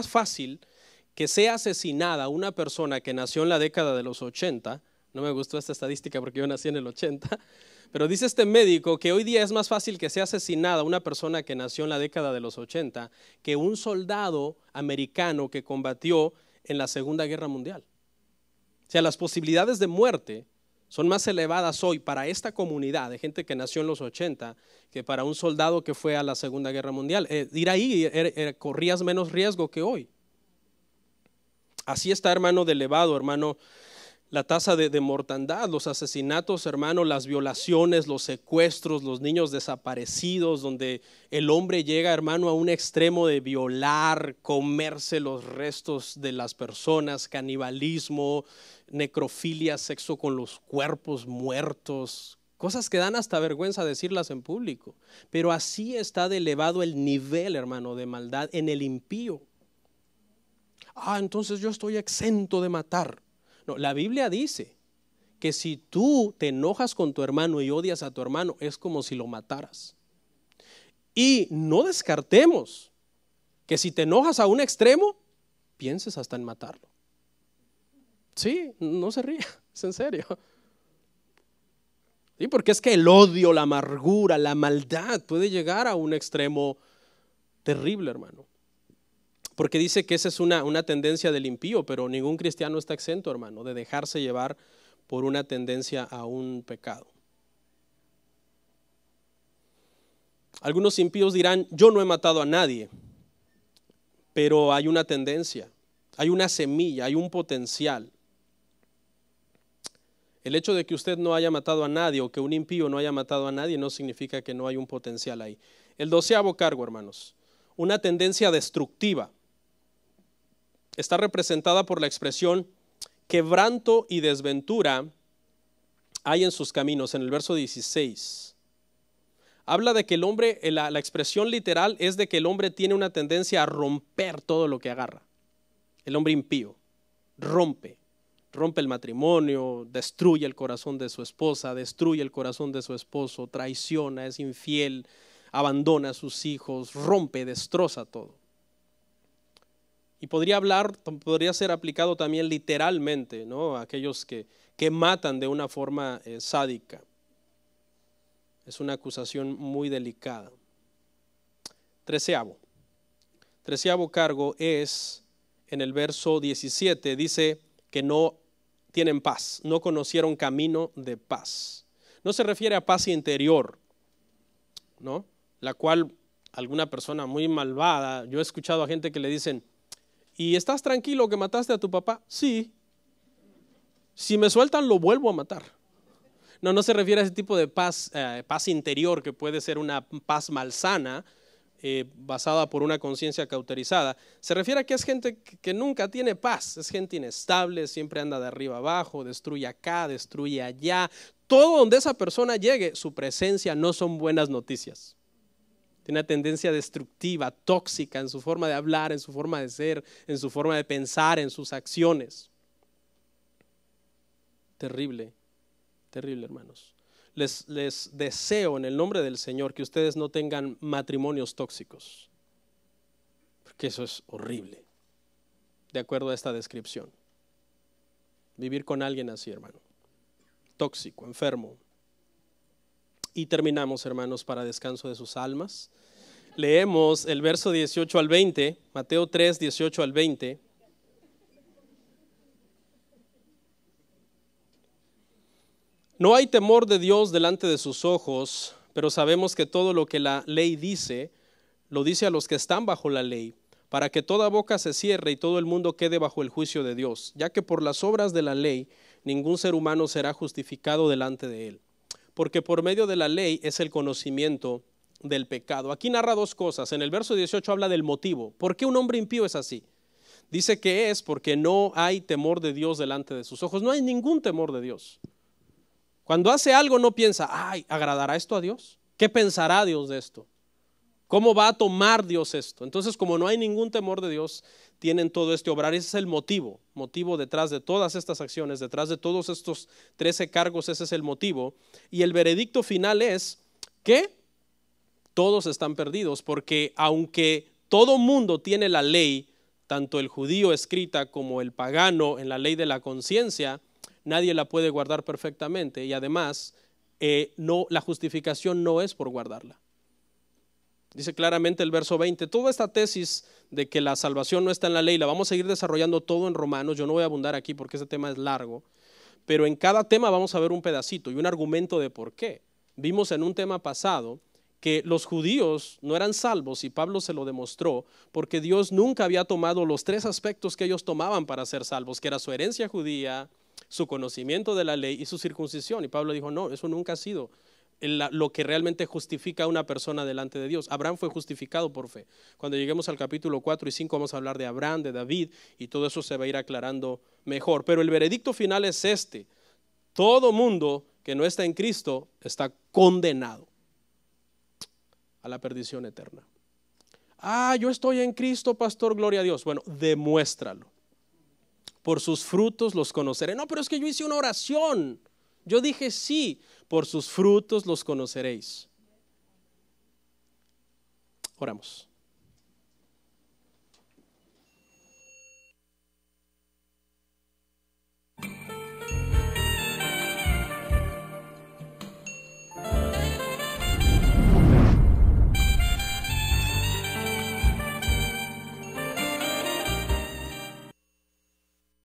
fácil que sea asesinada una persona que nació en la década de los 80. No me gustó esta estadística porque yo nací en el 80, pero dice este médico que hoy día es más fácil que sea asesinada una persona que nació en la década de los 80 que un soldado americano que combatió en la Segunda Guerra Mundial. O sea, las posibilidades de muerte son más elevadas hoy para esta comunidad de gente que nació en los 80 que para un soldado que fue a la Segunda Guerra Mundial. Ir ahí corrías menos riesgo que hoy. Así está, hermano, de elevado, hermano, la tasa de mortandad, los asesinatos, hermano, las violaciones, los secuestros, los niños desaparecidos, donde el hombre llega, hermano, a un extremo de violar, comerse los restos de las personas, canibalismo, necrofilia, sexo con los cuerpos muertos, cosas que dan hasta vergüenza decirlas en público. Pero así está de elevado el nivel, hermano, de maldad en el impío. Entonces yo estoy exento de matar. No, la Biblia dice que si tú te enojas con tu hermano y odias a tu hermano, es como si lo mataras. Y no descartemos que si te enojas a un extremo, pienses hasta en matarlo. Sí, no se ría, es en serio. Sí, porque es que el odio, la amargura, la maldad puede llegar a un extremo terrible, hermano. Porque dice que esa es una tendencia del impío, pero ningún cristiano está exento, hermano, de dejarse llevar por una tendencia a un pecado. Algunos impíos dirán, yo no he matado a nadie, pero hay una tendencia, hay una semilla, hay un potencial. El hecho de que usted no haya matado a nadie o que un impío no haya matado a nadie no significa que no hay un potencial ahí. El 12º cargo, hermanos, una tendencia destructiva. Está representada por la expresión quebranto y desventura hay en sus caminos, en el verso 16. Habla de que el hombre, la expresión literal es de que el hombre tiene una tendencia a romper todo lo que agarra. El hombre impío rompe el matrimonio, destruye el corazón de su esposa, destruye el corazón de su esposo, traiciona, es infiel, abandona a sus hijos, rompe, destroza todo. Y podría ser aplicado también literalmente, ¿no? A aquellos que matan de una forma sádica. Es una acusación muy delicada. 13º cargo es en el verso 17, dice que no tienen paz, no conocieron camino de paz. No se refiere a paz interior, ¿no? La cual alguna persona muy malvada, yo he escuchado a gente que le dicen, ¿y estás tranquilo que mataste a tu papá? Sí. Si me sueltan lo vuelvo a matar. No se refiere a ese tipo de paz interior que puede ser una paz malsana, basada por una conciencia cauterizada. Se refiere a que es gente que nunca tiene paz, es gente inestable, siempre anda de arriba abajo, destruye acá, destruye allá. Todo donde esa persona llegue, su presencia no son buenas noticias. Tiene una tendencia destructiva, tóxica en su forma de hablar, en su forma de ser, en su forma de pensar, en sus acciones. Terrible, terrible, hermanos. Les deseo en el nombre del Señor que ustedes no tengan matrimonios tóxicos, porque eso es horrible, de acuerdo a esta descripción. Vivir con alguien así, hermano, tóxico, enfermo. Y terminamos, hermanos, para descanso de sus almas. Leemos el verso 18 al 20, Mateo 3, 18 al 20. No hay temor de Dios delante de sus ojos, pero sabemos que todo lo que la ley dice, lo dice a los que están bajo la ley, para que toda boca se cierre y todo el mundo quede bajo el juicio de Dios, ya que por las obras de la ley ningún ser humano será justificado delante de él. Porque por medio de la ley es el conocimiento del pecado. Aquí narra dos cosas. En el verso 18 habla del motivo. ¿Por qué un hombre impío es así? Dice que es porque no hay temor de Dios delante de sus ojos. No hay ningún temor de Dios. Cuando hace algo no piensa, ¿agradará esto a Dios? ¿Qué pensará Dios de esto? ¿Cómo va a tomar Dios esto? Entonces, como no hay ningún temor de Dios, tienen todo este obrar. Ese es el motivo detrás de todas estas acciones, detrás de todos estos 13 cargos, ese es el motivo. Y el veredicto final es que todos están perdidos, porque aunque todo mundo tiene la ley, tanto el judío escrita como el pagano en la ley de la conciencia, nadie la puede guardar perfectamente, y además la justificación no es por guardarla. Dice claramente el verso 20, toda esta tesis de que la salvación no está en la ley, la vamos a seguir desarrollando todo en Romanos. Yo no voy a abundar aquí porque ese tema es largo, pero en cada tema vamos a ver un pedacito y un argumento de por qué. Vimos en un tema pasado que los judíos no eran salvos y Pablo se lo demostró porque Dios nunca había tomado los 3 aspectos que ellos tomaban para ser salvos, que era su herencia judía, su conocimiento de la ley y su circuncisión. Y Pablo dijo, no, eso nunca ha sido lo que realmente justifica a una persona delante de Dios. Abraham fue justificado por fe. Cuando lleguemos al capítulo 4 y 5 vamos a hablar de Abraham, de David, y todo eso se va a ir aclarando mejor. Pero el veredicto final es este: todo mundo que no está en Cristo está condenado a la perdición eterna. Yo estoy en Cristo, pastor, gloria a Dios. Bueno, demuéstralo. Por sus frutos los conoceré. No, pero es que yo hice una oración. Yo dije sí, por sus frutos los conoceréis. Oramos.